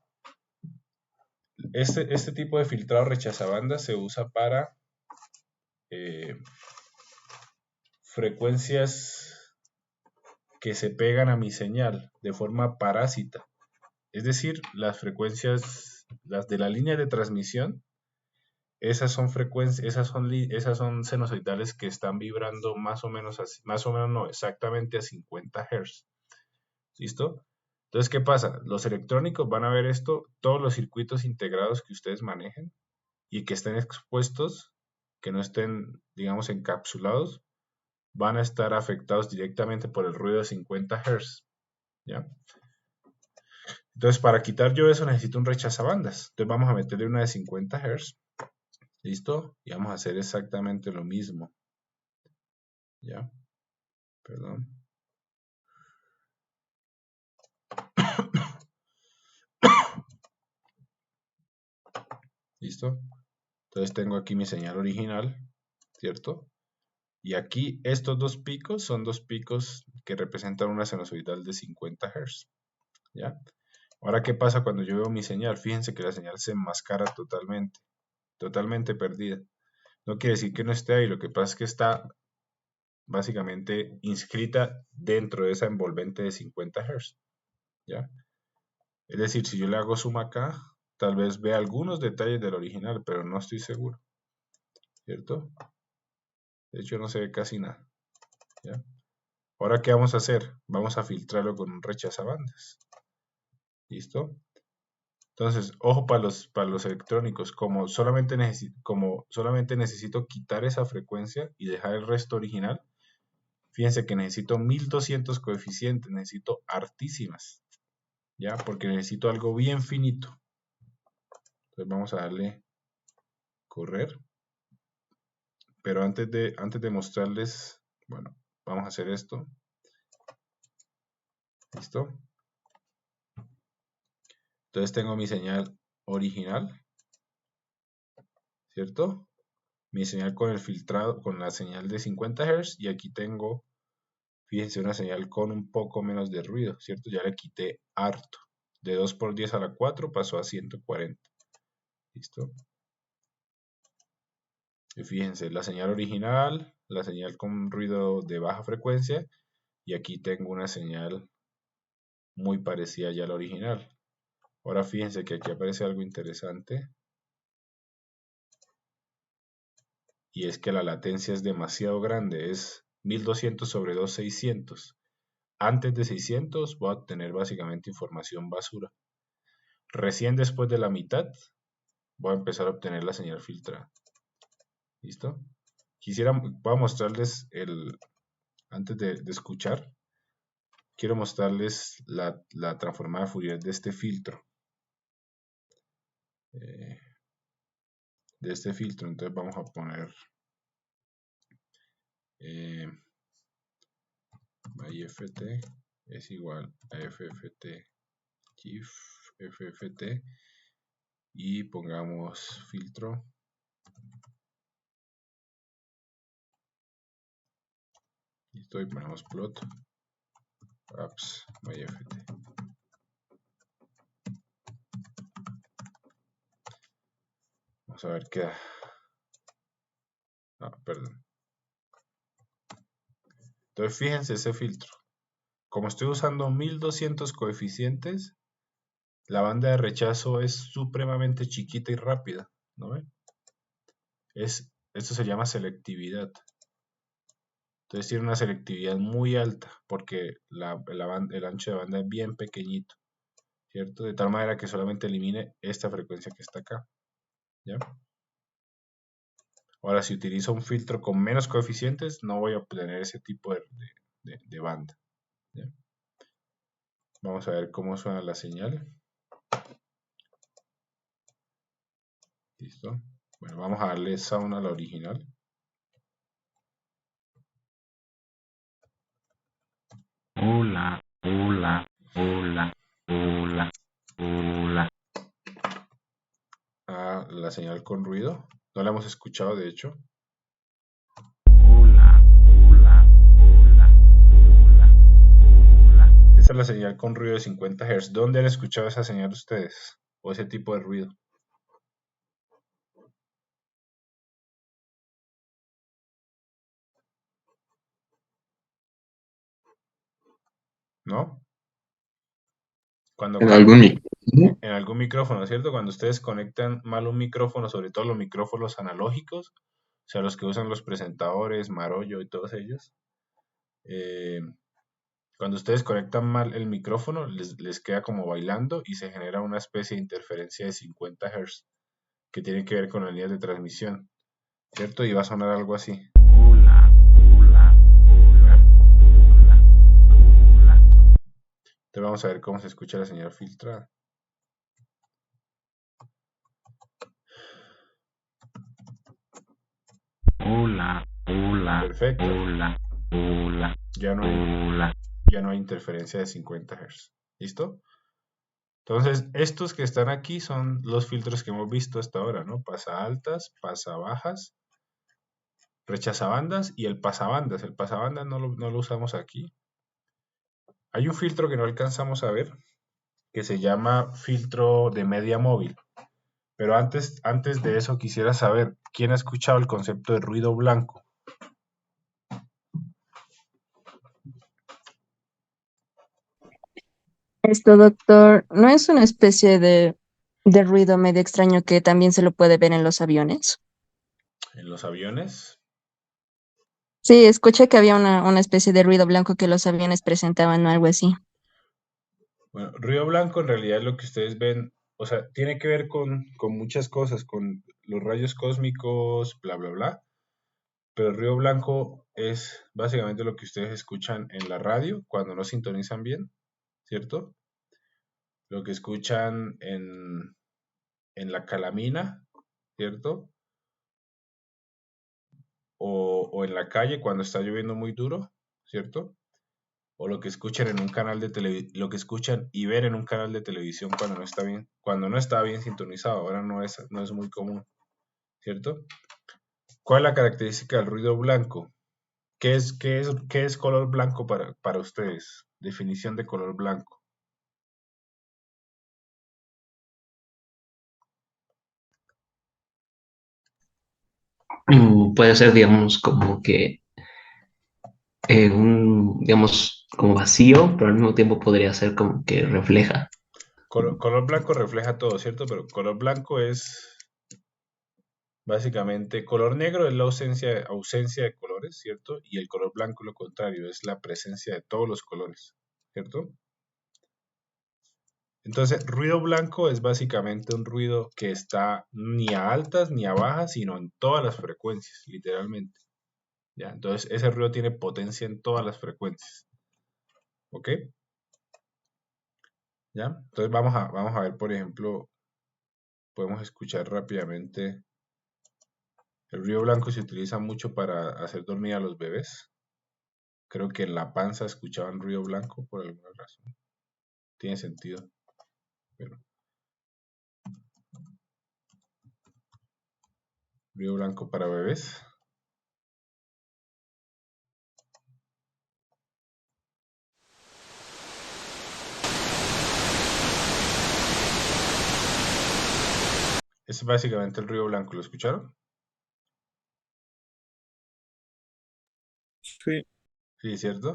este tipo de filtrado rechazabandas se usa para frecuencias que se pegan a mi señal de forma parásita. Es decir, las frecuencias Las de la línea de transmisión, esas son frecuencias, esas son sinusoidales que están vibrando más o menos, más o menos no, exactamente a 50 Hz. ¿Listo? Entonces, ¿qué pasa? Los electrónicos van a ver esto, todos los circuitos integrados que ustedes manejen y que estén expuestos, que no estén, digamos, encapsulados, van a estar afectados directamente por el ruido de 50 Hz. ¿Ya? Entonces, para quitar yo eso necesito un rechazabandas. Entonces, vamos a meterle una de 50 Hz. ¿Listo? Y vamos a hacer exactamente lo mismo. ¿Ya? Perdón. ¿Listo? Entonces tengo aquí mi señal original, ¿cierto? Y aquí estos dos picos son dos picos que representan una sinusoidal de 50 Hz. ¿Ya? Ahora, ¿qué pasa cuando yo veo mi señal? Fíjense que la señal se enmascara totalmente perdida. No quiere decir que no esté ahí, lo que pasa es que está básicamente inscrita dentro de esa envolvente de 50 Hz. ¿Ya? Es decir, si yo le hago zoom acá, tal vez vea algunos detalles del original, pero no estoy seguro. ¿Cierto? De hecho, no se ve casi nada. ¿Ya? Ahora, ¿qué vamos a hacer? Vamos a filtrarlo con un rechazabandas. ¿Listo? Entonces, ojo para los electrónicos, como solamente necesito quitar esa frecuencia y dejar el resto original, fíjense que necesito 1200 coeficientes, necesito hartísimas, ¿ya? Porque necesito algo bien finito. Entonces vamos a darle correr, pero antes de mostrarles, bueno, vamos a hacer esto. ¿Listo? Entonces tengo mi señal original, ¿cierto? Mi señal con el filtrado, con la señal de 50 Hz, y aquí tengo, fíjense, una señal con un poco menos de ruido, ¿cierto? Ya le quité harto. De 2 por 10 a la 4 pasó a 140. ¿Listo? Y fíjense, la señal original, la señal con ruido de baja frecuencia, y aquí tengo una señal muy parecida ya a la original. Ahora fíjense que aquí aparece algo interesante, y es que la latencia es demasiado grande, es 1200 sobre 2600. Antes de 600 voy a obtener básicamente información basura. Recién después de la mitad voy a empezar a obtener la señal filtrada. ¿Listo? Voy a mostrarles antes de escuchar, quiero mostrarles la transformada de Fourier de este filtro. Entonces vamos a poner IFT es igual a FFT GIF FFT y pongamos filtro. Listo, y ponemos plot apps myft. Vamos a ver qué da. Perdón. Entonces fíjense ese filtro. Como estoy usando 1200 coeficientes, la banda de rechazo es supremamente chiquita y rápida, ¿no ven? Esto se llama selectividad. Entonces tiene una selectividad muy alta porque el ancho de banda es bien pequeñito, ¿cierto? De tal manera que solamente elimine esta frecuencia que está acá, ¿ya? Ahora, si utilizo un filtro con menos coeficientes, no voy a obtener ese tipo de banda, ¿ya? Vamos a ver cómo suena la señal. Listo. Bueno, vamos a darle sound a la original. Hola, hola, hola, hola, hola. A la señal con ruido. No la hemos escuchado, de hecho. Hola, hola, hola, hola, hola. Esta es la señal con ruido de 50 Hz. ¿Dónde han escuchado esa señal ustedes? O ese tipo de ruido. ¿No? Cuando En algún en algún micrófono, ¿cierto? Cuando ustedes conectan mal un micrófono, sobre todo los micrófonos analógicos, o sea, los que usan los presentadores, Marollo y todos ellos, eh, cuando ustedes conectan mal el micrófono, les queda como bailando y se genera una especie de interferencia de 50 Hz que tiene que ver con las líneas de transmisión, ¿cierto? Y va a sonar algo así. Hola, hola, hola, hola, hola. Entonces vamos a ver cómo se escucha la señal filtrada. Hola, hola, Perfecto. hola, hola, Ya no hay, hola. ya no hay interferencia de 50 Hz. ¿Listo? Entonces, estos que están aquí son los filtros que hemos visto hasta ahora, ¿no? Pasa altas, pasa bajas, rechazabandas y el pasabandas. El pasabandas no lo usamos aquí. Hay un filtro que no alcanzamos a ver que se llama filtro de media móvil. Pero antes de eso quisiera saber, ¿quién ha escuchado el concepto de ruido blanco? Esto, doctor, ¿no es una especie de ruido medio extraño que también se lo puede ver en los aviones? En los aviones. Sí, escuché que había una especie de ruido blanco que los aviones presentaban o algo así. Bueno, ruido blanco en realidad es lo que ustedes ven, o sea, tiene que ver con muchas cosas, con los rayos cósmicos, bla, bla, bla. Pero el ruido blanco es básicamente lo que ustedes escuchan en la radio cuando no sintonizan bien, ¿cierto? Lo que escuchan en la calamina, ¿cierto? O en la calle cuando está lloviendo muy duro, ¿cierto? O lo que escuchan en un canal de lo que escuchan y ven en un canal de televisión cuando no está bien sintonizado, ahora no es muy común, ¿cierto? ¿Cuál es la característica del ruido blanco? ¿Qué es color blanco para ustedes? Definición de color blanco. Puede ser, digamos, como que digamos, como vacío, pero al mismo tiempo podría ser como que refleja. Color blanco refleja todo, ¿cierto? Pero color blanco es básicamente, color negro es la ausencia de colores, ¿cierto? Y el color blanco lo contrario, es la presencia de todos los colores, ¿cierto? Entonces, ruido blanco es básicamente un ruido que está ni a altas ni a bajas, sino en todas las frecuencias, literalmente. ¿Ya? Entonces, ese ruido tiene potencia en todas las frecuencias. ¿Ok? ¿Ya? Entonces, vamos a ver, por ejemplo, podemos escuchar rápidamente. El ruido blanco se utiliza mucho para hacer dormir a los bebés. Creo que en la panza escuchaban ruido blanco por alguna razón. Tiene sentido. Pero ruido blanco para bebés. Es básicamente el ruido blanco. ¿Lo escucharon? Sí, Sí, ¿cierto?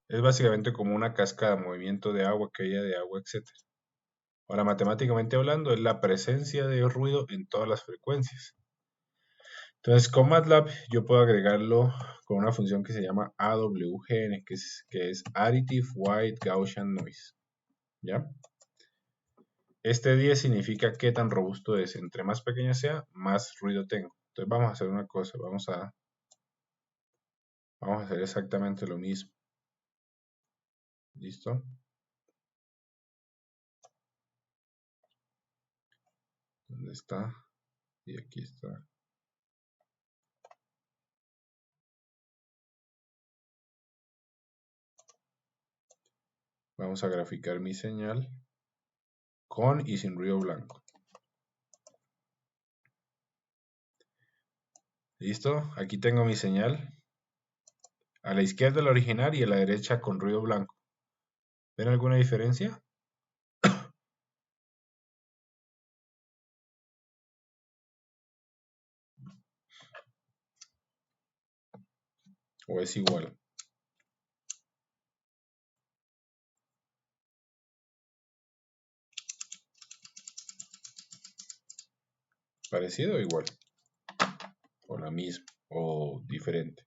Es básicamente como una cascada, movimiento de agua, caída de agua, etc. Ahora, matemáticamente hablando, es la presencia de ruido en todas las frecuencias. Entonces, con MATLAB yo puedo agregarlo con una función que se llama AWGN, que es Additive White Gaussian Noise. ¿Ya? Este 10 significa qué tan robusto es. Entre más pequeño sea, más ruido tengo. Entonces vamos a hacer una cosa. Vamos a hacer exactamente lo mismo. ¿Listo? ¿Dónde está? Y aquí está. Vamos a graficar mi señal con y sin ruido blanco. ¿Listo? Aquí tengo mi señal. A la izquierda la original y a la derecha con ruido blanco. ¿Ven alguna diferencia? ¿O es igual? ¿Parecido o igual? ¿O la misma? ¿O diferente?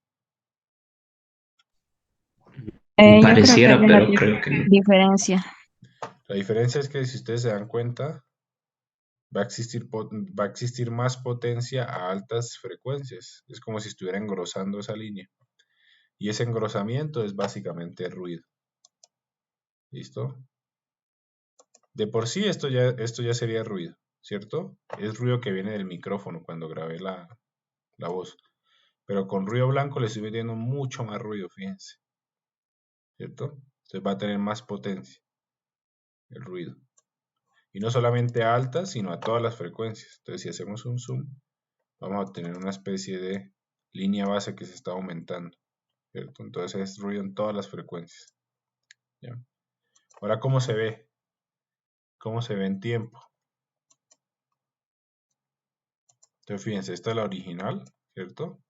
Yo creo que Pareciera, hay una pero creo que no. diferencia. La diferencia es que si ustedes se dan cuenta, va a existir más potencia a altas frecuencias. Es como si estuviera engrosando esa línea. Y ese engrosamiento es básicamente ruido. ¿Listo? De por sí esto ya sería ruido, ¿cierto? Es ruido que viene del micrófono cuando grabé la voz. Pero con ruido blanco le estoy metiendo mucho más ruido, fíjense. ¿Cierto? Entonces va a tener más potencia el ruido. Y no solamente a altas, sino a todas las frecuencias. Entonces si hacemos un zoom, vamos a obtener una especie de línea base que se está aumentando. ¿Cierto? Entonces es ruido en todas las frecuencias. ¿Ya? Ahora, ¿cómo se ve? ¿Cómo se ve en tiempo? Entonces fíjense, esta es la original, ¿cierto?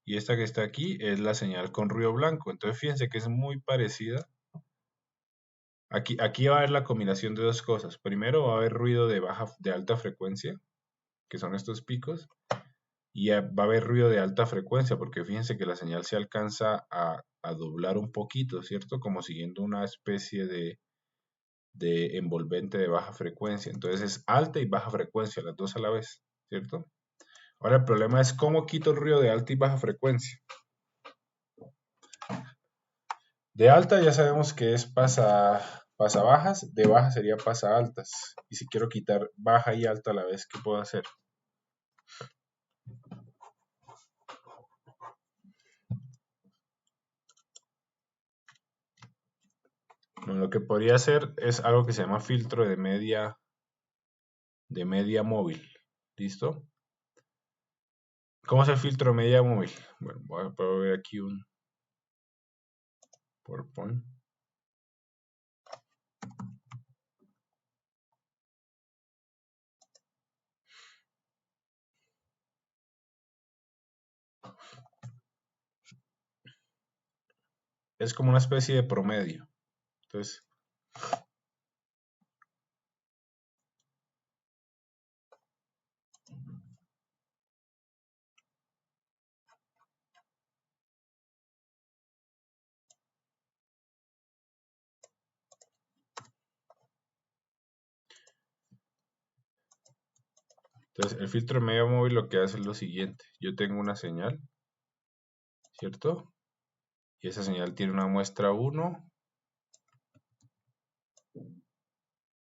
Y esta que está aquí es la señal con ruido blanco. Entonces fíjense que es muy parecida. Aquí va a haber la combinación de dos cosas. Primero va a haber ruido de alta frecuencia, que son estos picos. Y va a haber ruido de alta frecuencia, porque fíjense que la señal se alcanza a doblar un poquito, ¿cierto? Como siguiendo una especie de envolvente de baja frecuencia. Entonces es alta y baja frecuencia, las dos a la vez, ¿cierto? Ahora el problema es cómo quito el ruido de alta y baja frecuencia. De alta ya sabemos que es pasa bajas, de baja sería pasa altas. Y si quiero quitar baja y alta a la vez, ¿qué puedo hacer? Bueno, lo que podría hacer es algo que se llama filtro de media móvil. ¿Listo? ¿Cómo es el filtro de media móvil? Bueno, voy a ver aquí un PowerPoint. Es como una especie de promedio. Entonces, el filtro de media móvil lo que hace es lo siguiente. Yo tengo una señal, ¿cierto? Y esa señal tiene una muestra 1,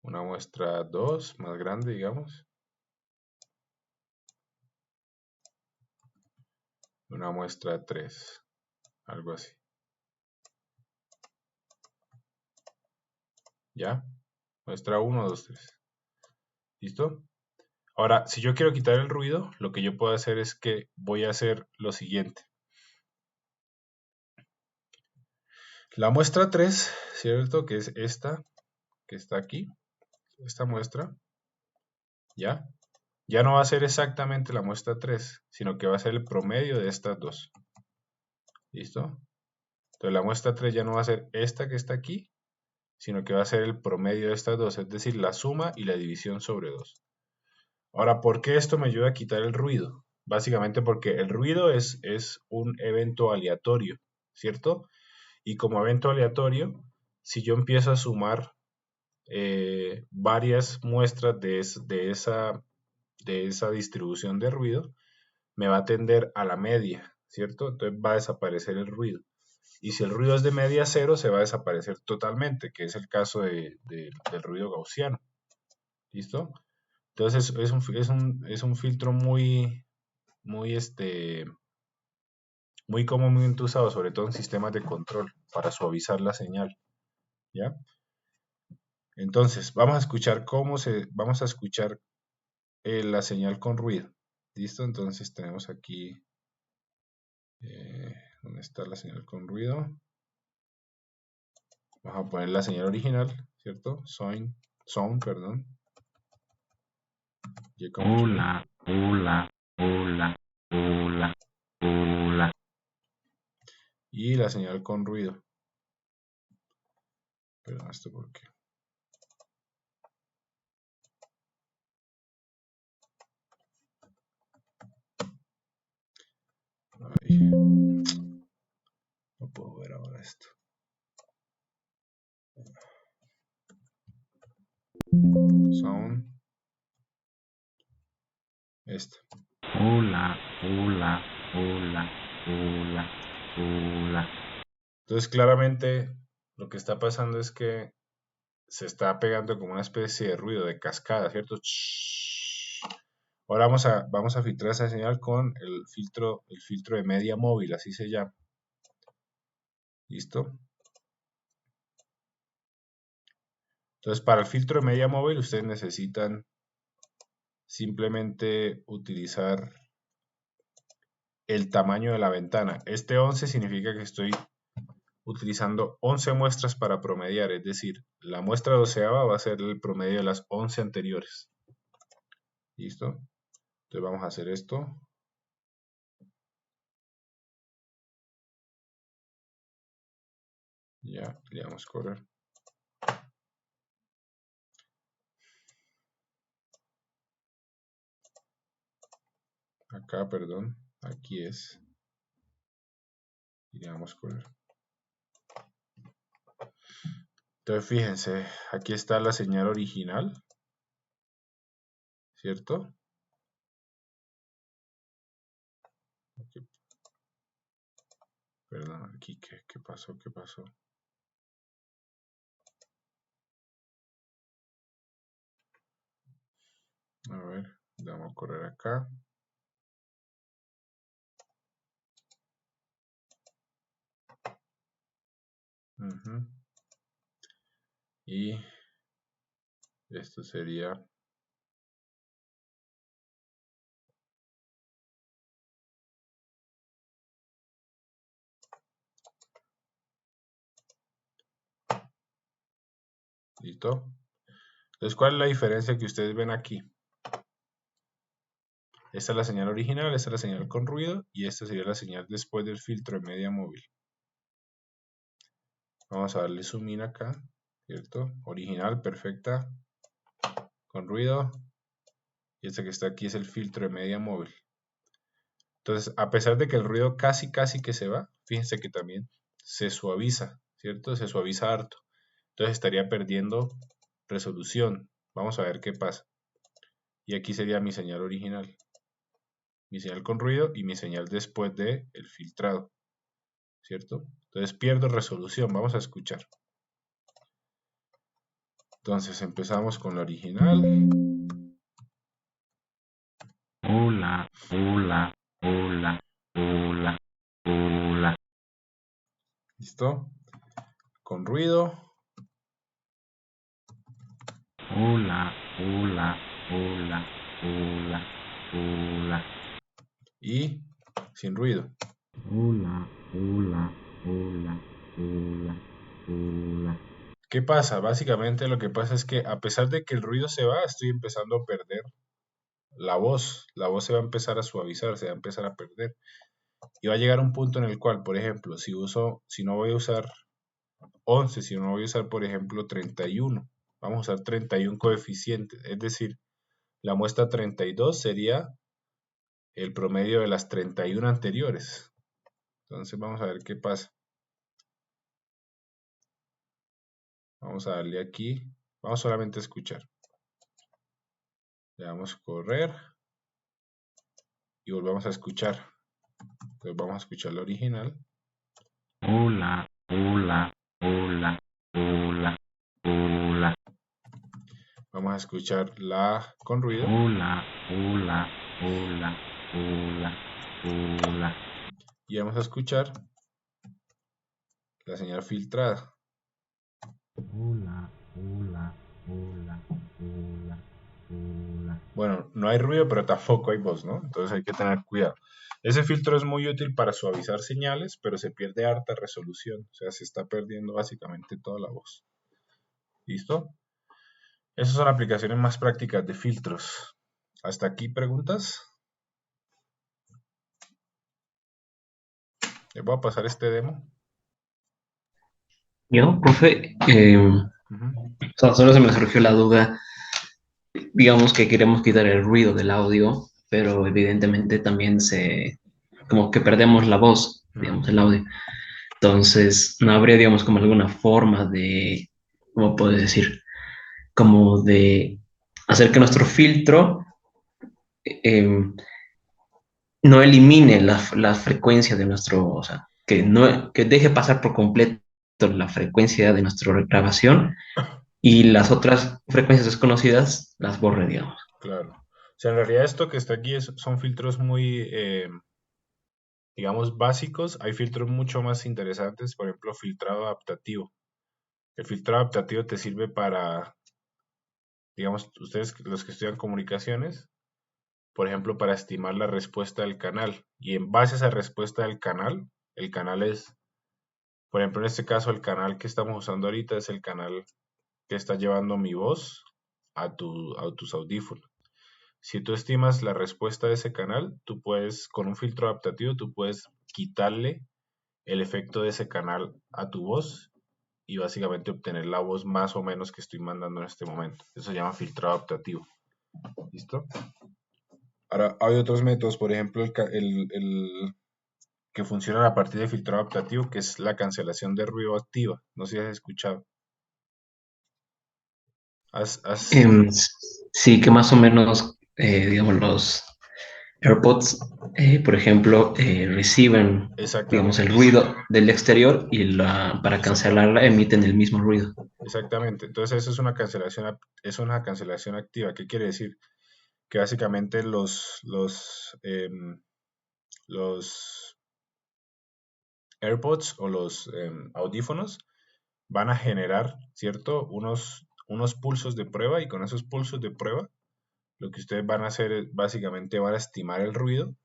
una muestra 2, más grande, digamos, una muestra 3, algo así. ¿Ya? Muestra 1, 2, 3. ¿Listo? Ahora, si yo quiero quitar el ruido, lo que yo puedo hacer es que voy a hacer lo siguiente. La muestra 3, ¿cierto? Que es esta, que está aquí, esta muestra, ¿ya? Ya no va a ser exactamente la muestra 3, sino que va a ser el promedio de estas dos. ¿Listo? Entonces la muestra 3 ya no va a ser esta que está aquí, sino que va a ser el promedio de estas dos, es decir, la suma y la división sobre 2. Ahora, ¿por qué esto me ayuda a quitar el ruido? Básicamente porque el ruido es un evento aleatorio, ¿cierto? Y como evento aleatorio, si yo empiezo a sumar varias muestras de esa distribución de ruido, me va a tender a la media, ¿cierto? Entonces va a desaparecer el ruido. Y si el ruido es de media cero, se va a desaparecer totalmente, que es el caso del ruido gaussiano. ¿Listo? Entonces es un filtro muy comúnmente usado, sobre todo en sistemas de control, para suavizar la señal. ¿Ya? Entonces, vamos a escuchar la señal con ruido. ¿Listo? Entonces tenemos aquí, ¿dónde está la señal con ruido? Vamos a poner la señal original, ¿cierto? Sound, perdón. Hola, hola, hola, hola, hola. Y la señal con ruido. Perdón, ¿esto por qué? No puedo ver ahora esto. Sound. Este. Hola, hola, hola, hola, hola. Entonces, claramente, lo que está pasando es que se está pegando como una especie de ruido de cascada, ¿cierto? Ahora vamos a filtrar esa señal con el filtro de media móvil, así se llama. ¿Listo? Entonces, para el filtro de media móvil, ustedes necesitan simplemente utilizar el tamaño de la ventana. Este 11 significa que estoy utilizando 11 muestras para promediar, es decir, la muestra doceava va a ser el promedio de las 11 anteriores. ¿Listo? Entonces vamos a hacer esto. Ya, le damos correr. Acá, perdón, aquí es. Y le damos correr. Entonces fíjense, aquí está la señal original, ¿cierto? Aquí, perdón, aquí, ¿qué pasó? ¿Qué pasó? A ver, le damos a correr acá. Y esto sería ¿listo? Entonces, ¿cuál es la diferencia que ustedes ven aquí? Esta es la señal original, esta es la señal con ruido y esta sería la señal después del filtro de media móvil. Vamos a darle zoom in acá, ¿cierto? Original, perfecta, con ruido. Y este que está aquí es el filtro de media móvil. Entonces, a pesar de que el ruido casi que se va, fíjense que también se suaviza, ¿cierto? Se suaviza harto. Entonces estaría perdiendo resolución. Vamos a ver qué pasa. Y aquí sería mi señal original. Mi señal con ruido y mi señal después del filtrado, ¿cierto? Entonces pierdo resolución. Vamos a escuchar. Entonces empezamos con la original. Hola, hola, hola, hola, hola. ¿Listo? Con ruido. Hola, hola, hola, hola, hola. Y sin ruido. Hola, hola, hola, hola, hola. ¿Qué pasa? Básicamente lo que pasa es que a pesar de que el ruido se va, estoy empezando a perder la voz. La voz se va a empezar a suavizar, se va a empezar a perder. Y va a llegar un punto en el cual, por ejemplo, si no voy a usar 11, si no voy a usar, por ejemplo, 31, vamos a usar 31 coeficientes. Es decir, la muestra 32 sería el promedio de las 31 anteriores. Entonces vamos a ver qué pasa. Vamos a darle aquí. Vamos solamente a escuchar. Le damos correr. Y volvemos a escuchar. Entonces vamos a escuchar la original. Hola, hola, hola, hola, hola. Vamos a escuchar la con ruido. Hola, hola, hola, hola, hola. Y vamos a escuchar la señal filtrada. Hola, hola, hola, hola, hola. Bueno, no hay ruido, pero tampoco hay voz, ¿no? Entonces hay que tener cuidado. Ese filtro es muy útil para suavizar señales, pero se pierde harta resolución. O sea, se está perdiendo básicamente toda la voz. ¿Listo? Esas son aplicaciones más prácticas de filtros. ¿Hasta aquí preguntas? Les voy a pasar este demo. Yo, profe, solo se me surgió la duda. Digamos que queremos quitar el ruido del audio, pero evidentemente también como que perdemos la voz, digamos, el audio. Entonces, no habría, digamos, como alguna forma de, ¿cómo puedo decir? Como de hacer que nuestro filtro eh, no elimine la frecuencia de nuestro, o sea, que, no, que deje pasar por completo la frecuencia de nuestra grabación y las otras frecuencias desconocidas las borre, digamos. Claro. O sea, en realidad esto que está aquí son filtros muy, digamos, básicos. Hay filtros mucho más interesantes, por ejemplo, filtrado adaptativo. El filtrado adaptativo te sirve para, digamos, ustedes los que estudian comunicaciones, por ejemplo, para estimar la respuesta del canal. Y en base a esa respuesta del canal, el canal es, por ejemplo, en este caso, el canal que estamos usando ahorita es el canal que está llevando mi voz a tus audífonos. Si tú estimas la respuesta de ese canal, tú puedes, con un filtro adaptativo, tú puedes quitarle el efecto de ese canal a tu voz y básicamente obtener la voz más o menos que estoy mandando en este momento. Eso se llama filtrado adaptativo. ¿Listo? Ahora, hay otros métodos, por ejemplo, el que funcionan a partir de filtrado adaptativo, que es la cancelación de ruido activa. No sé si has escuchado. Has... Sí, que más o menos, digamos, los AirPods, por ejemplo, reciben, digamos, el Exactamente. ruido del exterior y para Exacto. cancelarla emiten el mismo ruido. Exactamente. Entonces eso es una cancelación activa. ¿Qué quiere decir? Que básicamente los AirPods o los audífonos van a generar, ¿cierto? Unos pulsos de prueba y con esos pulsos de prueba lo que ustedes van a hacer es básicamente van a estimar el ruido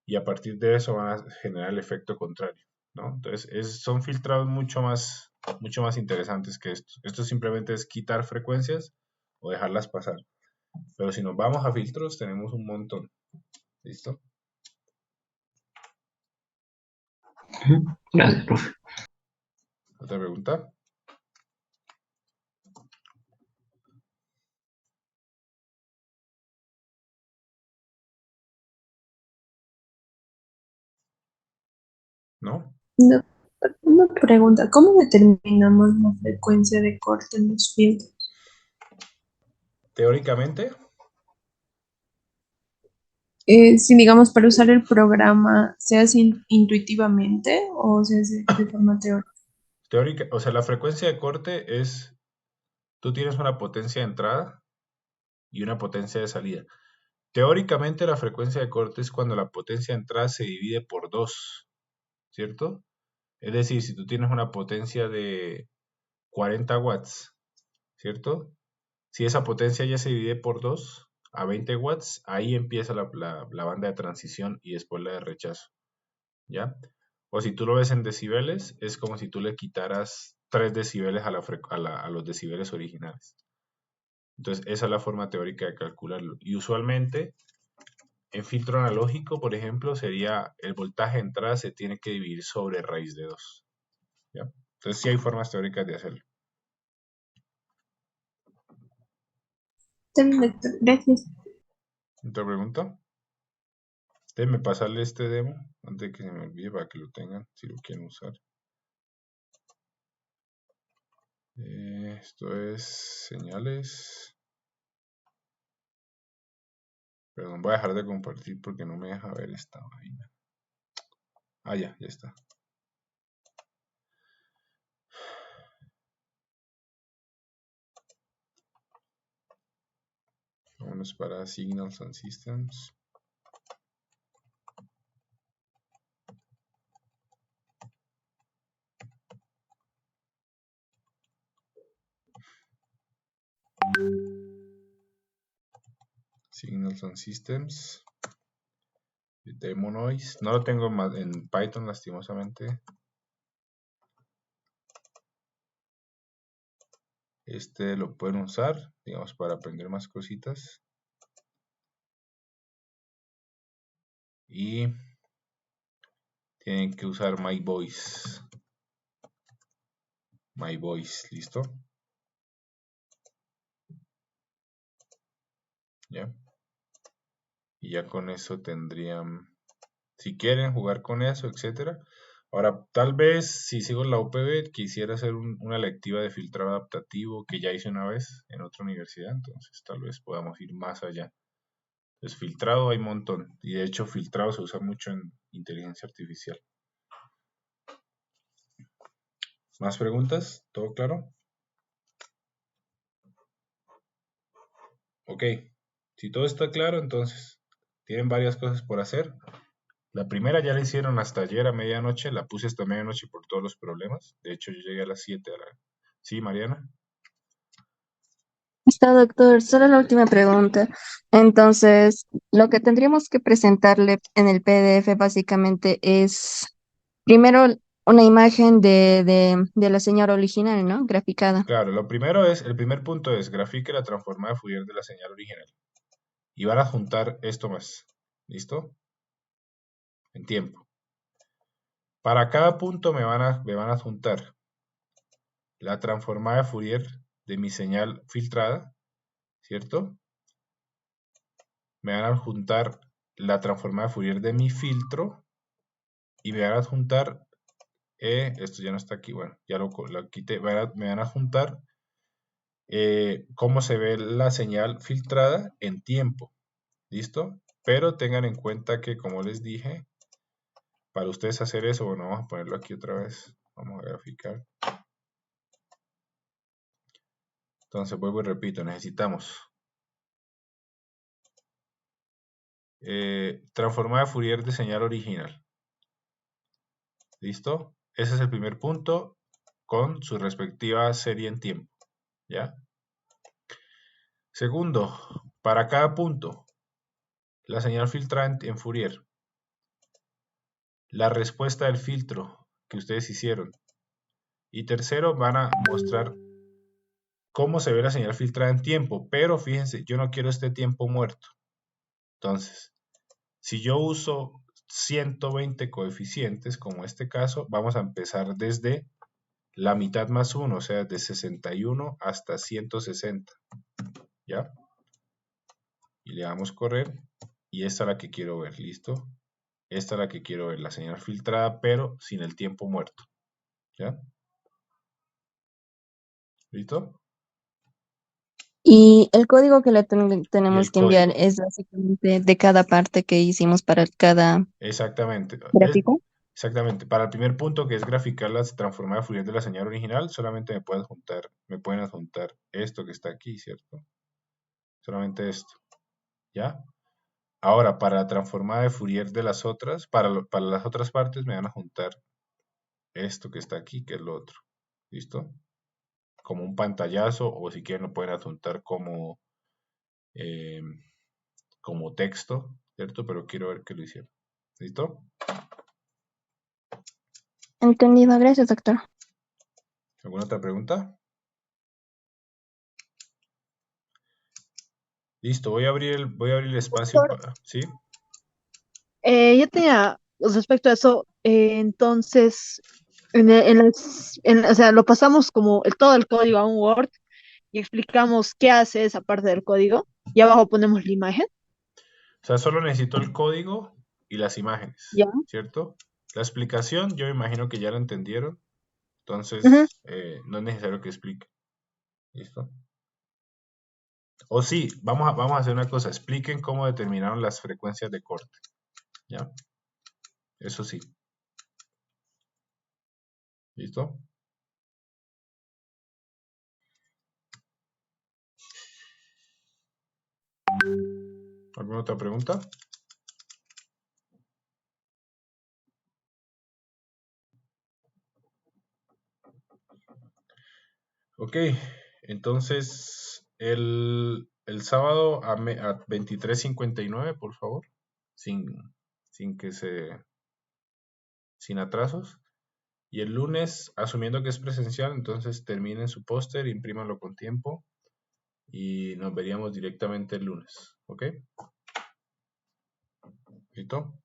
y a partir de eso van a generar el efecto contrario, ¿no? Entonces son filtrados mucho más interesantes que esto. Esto simplemente es quitar frecuencias o dejarlas pasar. Pero si nos vamos a filtros tenemos un montón. ¿Listo? Gracias, profe. ¿Otra pregunta? ¿No? No, una pregunta, ¿cómo determinamos la frecuencia de corte en los filtros? Teóricamente, Si digamos para usar el programa, ¿se hace intuitivamente o se hace de forma teórica? o sea, la frecuencia de corte es, tú tienes una potencia de entrada y una potencia de salida. Teóricamente la frecuencia de corte es cuando la potencia de entrada se divide por 2, ¿cierto? Es decir, si tú tienes una potencia de 40 watts, ¿cierto? Si esa potencia ya se divide por 2 a 20 watts, ahí empieza la banda de transición y después la de rechazo, ¿ya? O si tú lo ves en decibeles, es como si tú le quitaras 3 decibeles a los decibeles originales. Entonces, esa es la forma teórica de calcularlo. Y usualmente, en filtro analógico, por ejemplo, sería el voltaje de entrada se tiene que dividir sobre raíz de 2. ¿Ya? Entonces, sí hay formas teóricas de hacerlo. Está bien, doctor, gracias. ¿Otra pregunta? Déjenme pasarle este demo antes de que se me olvide para que lo tengan, si lo quieren usar. Esto es señales. Perdón, voy a dejar de compartir porque no me deja ver esta vaina. Ah, ya está. Vámonos para Signals and Systems. Signals and Systems. Demo Noise. No lo tengo en Python lastimosamente. Este lo pueden usar, digamos, para aprender más cositas. Y tienen que usar My Voice. My Voice, ¿listo? ¿Ya? Y ya con eso tendrían Si quieren jugar con eso, etcétera. Ahora, tal vez si sigo la UPB, quisiera hacer una electiva de filtrado adaptativo que ya hice una vez en otra universidad, entonces tal vez podamos ir más allá. Pues filtrado hay un montón, y de hecho filtrado se usa mucho en inteligencia artificial. ¿Más preguntas? ¿Todo claro? Ok, si todo está claro, entonces tienen varias cosas por hacer. La primera ya la hicieron hasta ayer a medianoche, la puse hasta medianoche por todos los problemas. De hecho, yo llegué a las 7 a la... Sí, Mariana. Está, doctor. Solo la última pregunta. Entonces, lo que tendríamos que presentarle en el PDF básicamente es primero una imagen de la señal original, ¿no? Graficada. Claro, lo primero es, el primer punto es grafique la transformada de Fourier de la señal original. Y van a juntar esto más. ¿Listo? En tiempo. Para cada punto me van a juntar la transformada de Fourier de mi señal filtrada, ¿cierto? Me van a juntar la transformada de Fourier de mi filtro y me van a juntar, esto ya no está aquí, bueno, ya lo quité, me van a juntar cómo se ve la señal filtrada en tiempo, ¿listo? Pero tengan en cuenta que, como les dije, para ustedes hacer eso, bueno, vamos a ponerlo aquí otra vez, vamos a graficar. Entonces vuelvo y repito, necesitamos transformada de Fourier de señal original. ¿Listo? Ese es el primer punto con su respectiva serie en tiempo. ¿Ya? Segundo, para cada punto, la señal filtrada en Fourier. La respuesta del filtro que ustedes hicieron. Y tercero, van a mostrar cómo se ve la señal filtrada en tiempo. Pero fíjense, yo no quiero este tiempo muerto. Entonces, si yo uso 120 coeficientes, como este caso, vamos a empezar desde la mitad más 1, o sea, de 61 hasta 160. ¿Ya? Y le damos correr. Y esta es la que quiero ver, ¿listo? Esta es la que quiero ver, la señal filtrada, pero sin el tiempo muerto. ¿Ya? ¿Listo? Y el código que le Y tenemos el que enviar código. es básicamente de cada parte que hicimos para cada Exactamente. gráfico. Exactamente. Para el primer punto, que es graficar la transformada Fourier de la señal original, solamente me pueden adjuntar esto que está aquí, ¿cierto? Solamente esto. ¿Ya? Ahora, para la transformada de Fourier de las otras, para las otras partes me van a juntar esto que está aquí, que es lo otro. ¿Listo? Como un pantallazo, o si quieren lo pueden adjuntar eh, como texto, ¿cierto? Pero quiero ver que lo hicieron. ¿Listo? Entendido. Gracias, doctor. ¿Alguna otra pregunta? Listo, voy a abrir el espacio Doctor, para... ¿Sí? yo tenía respecto a eso, entonces, o sea, lo pasamos como todo el código a un Word y explicamos qué hace esa parte del código y abajo ponemos la imagen. O sea, solo necesito el código y las imágenes, Ya. ¿cierto? La explicación, yo me imagino que ya la entendieron, Ujú. entonces no es necesario que explique. ¿Listo? O sí, vamos a hacer una cosa, expliquen cómo determinaron las frecuencias de corte. ¿Ya? Eso sí. ¿Listo? ¿Alguna otra pregunta? Ok, entonces el sábado a 23:59, por favor, sin, sin que sin atrasos. Y el lunes, asumiendo que es presencial, entonces terminen su póster, imprímanlo con tiempo y nos veríamos directamente el lunes. ¿Ok? ¿Listo?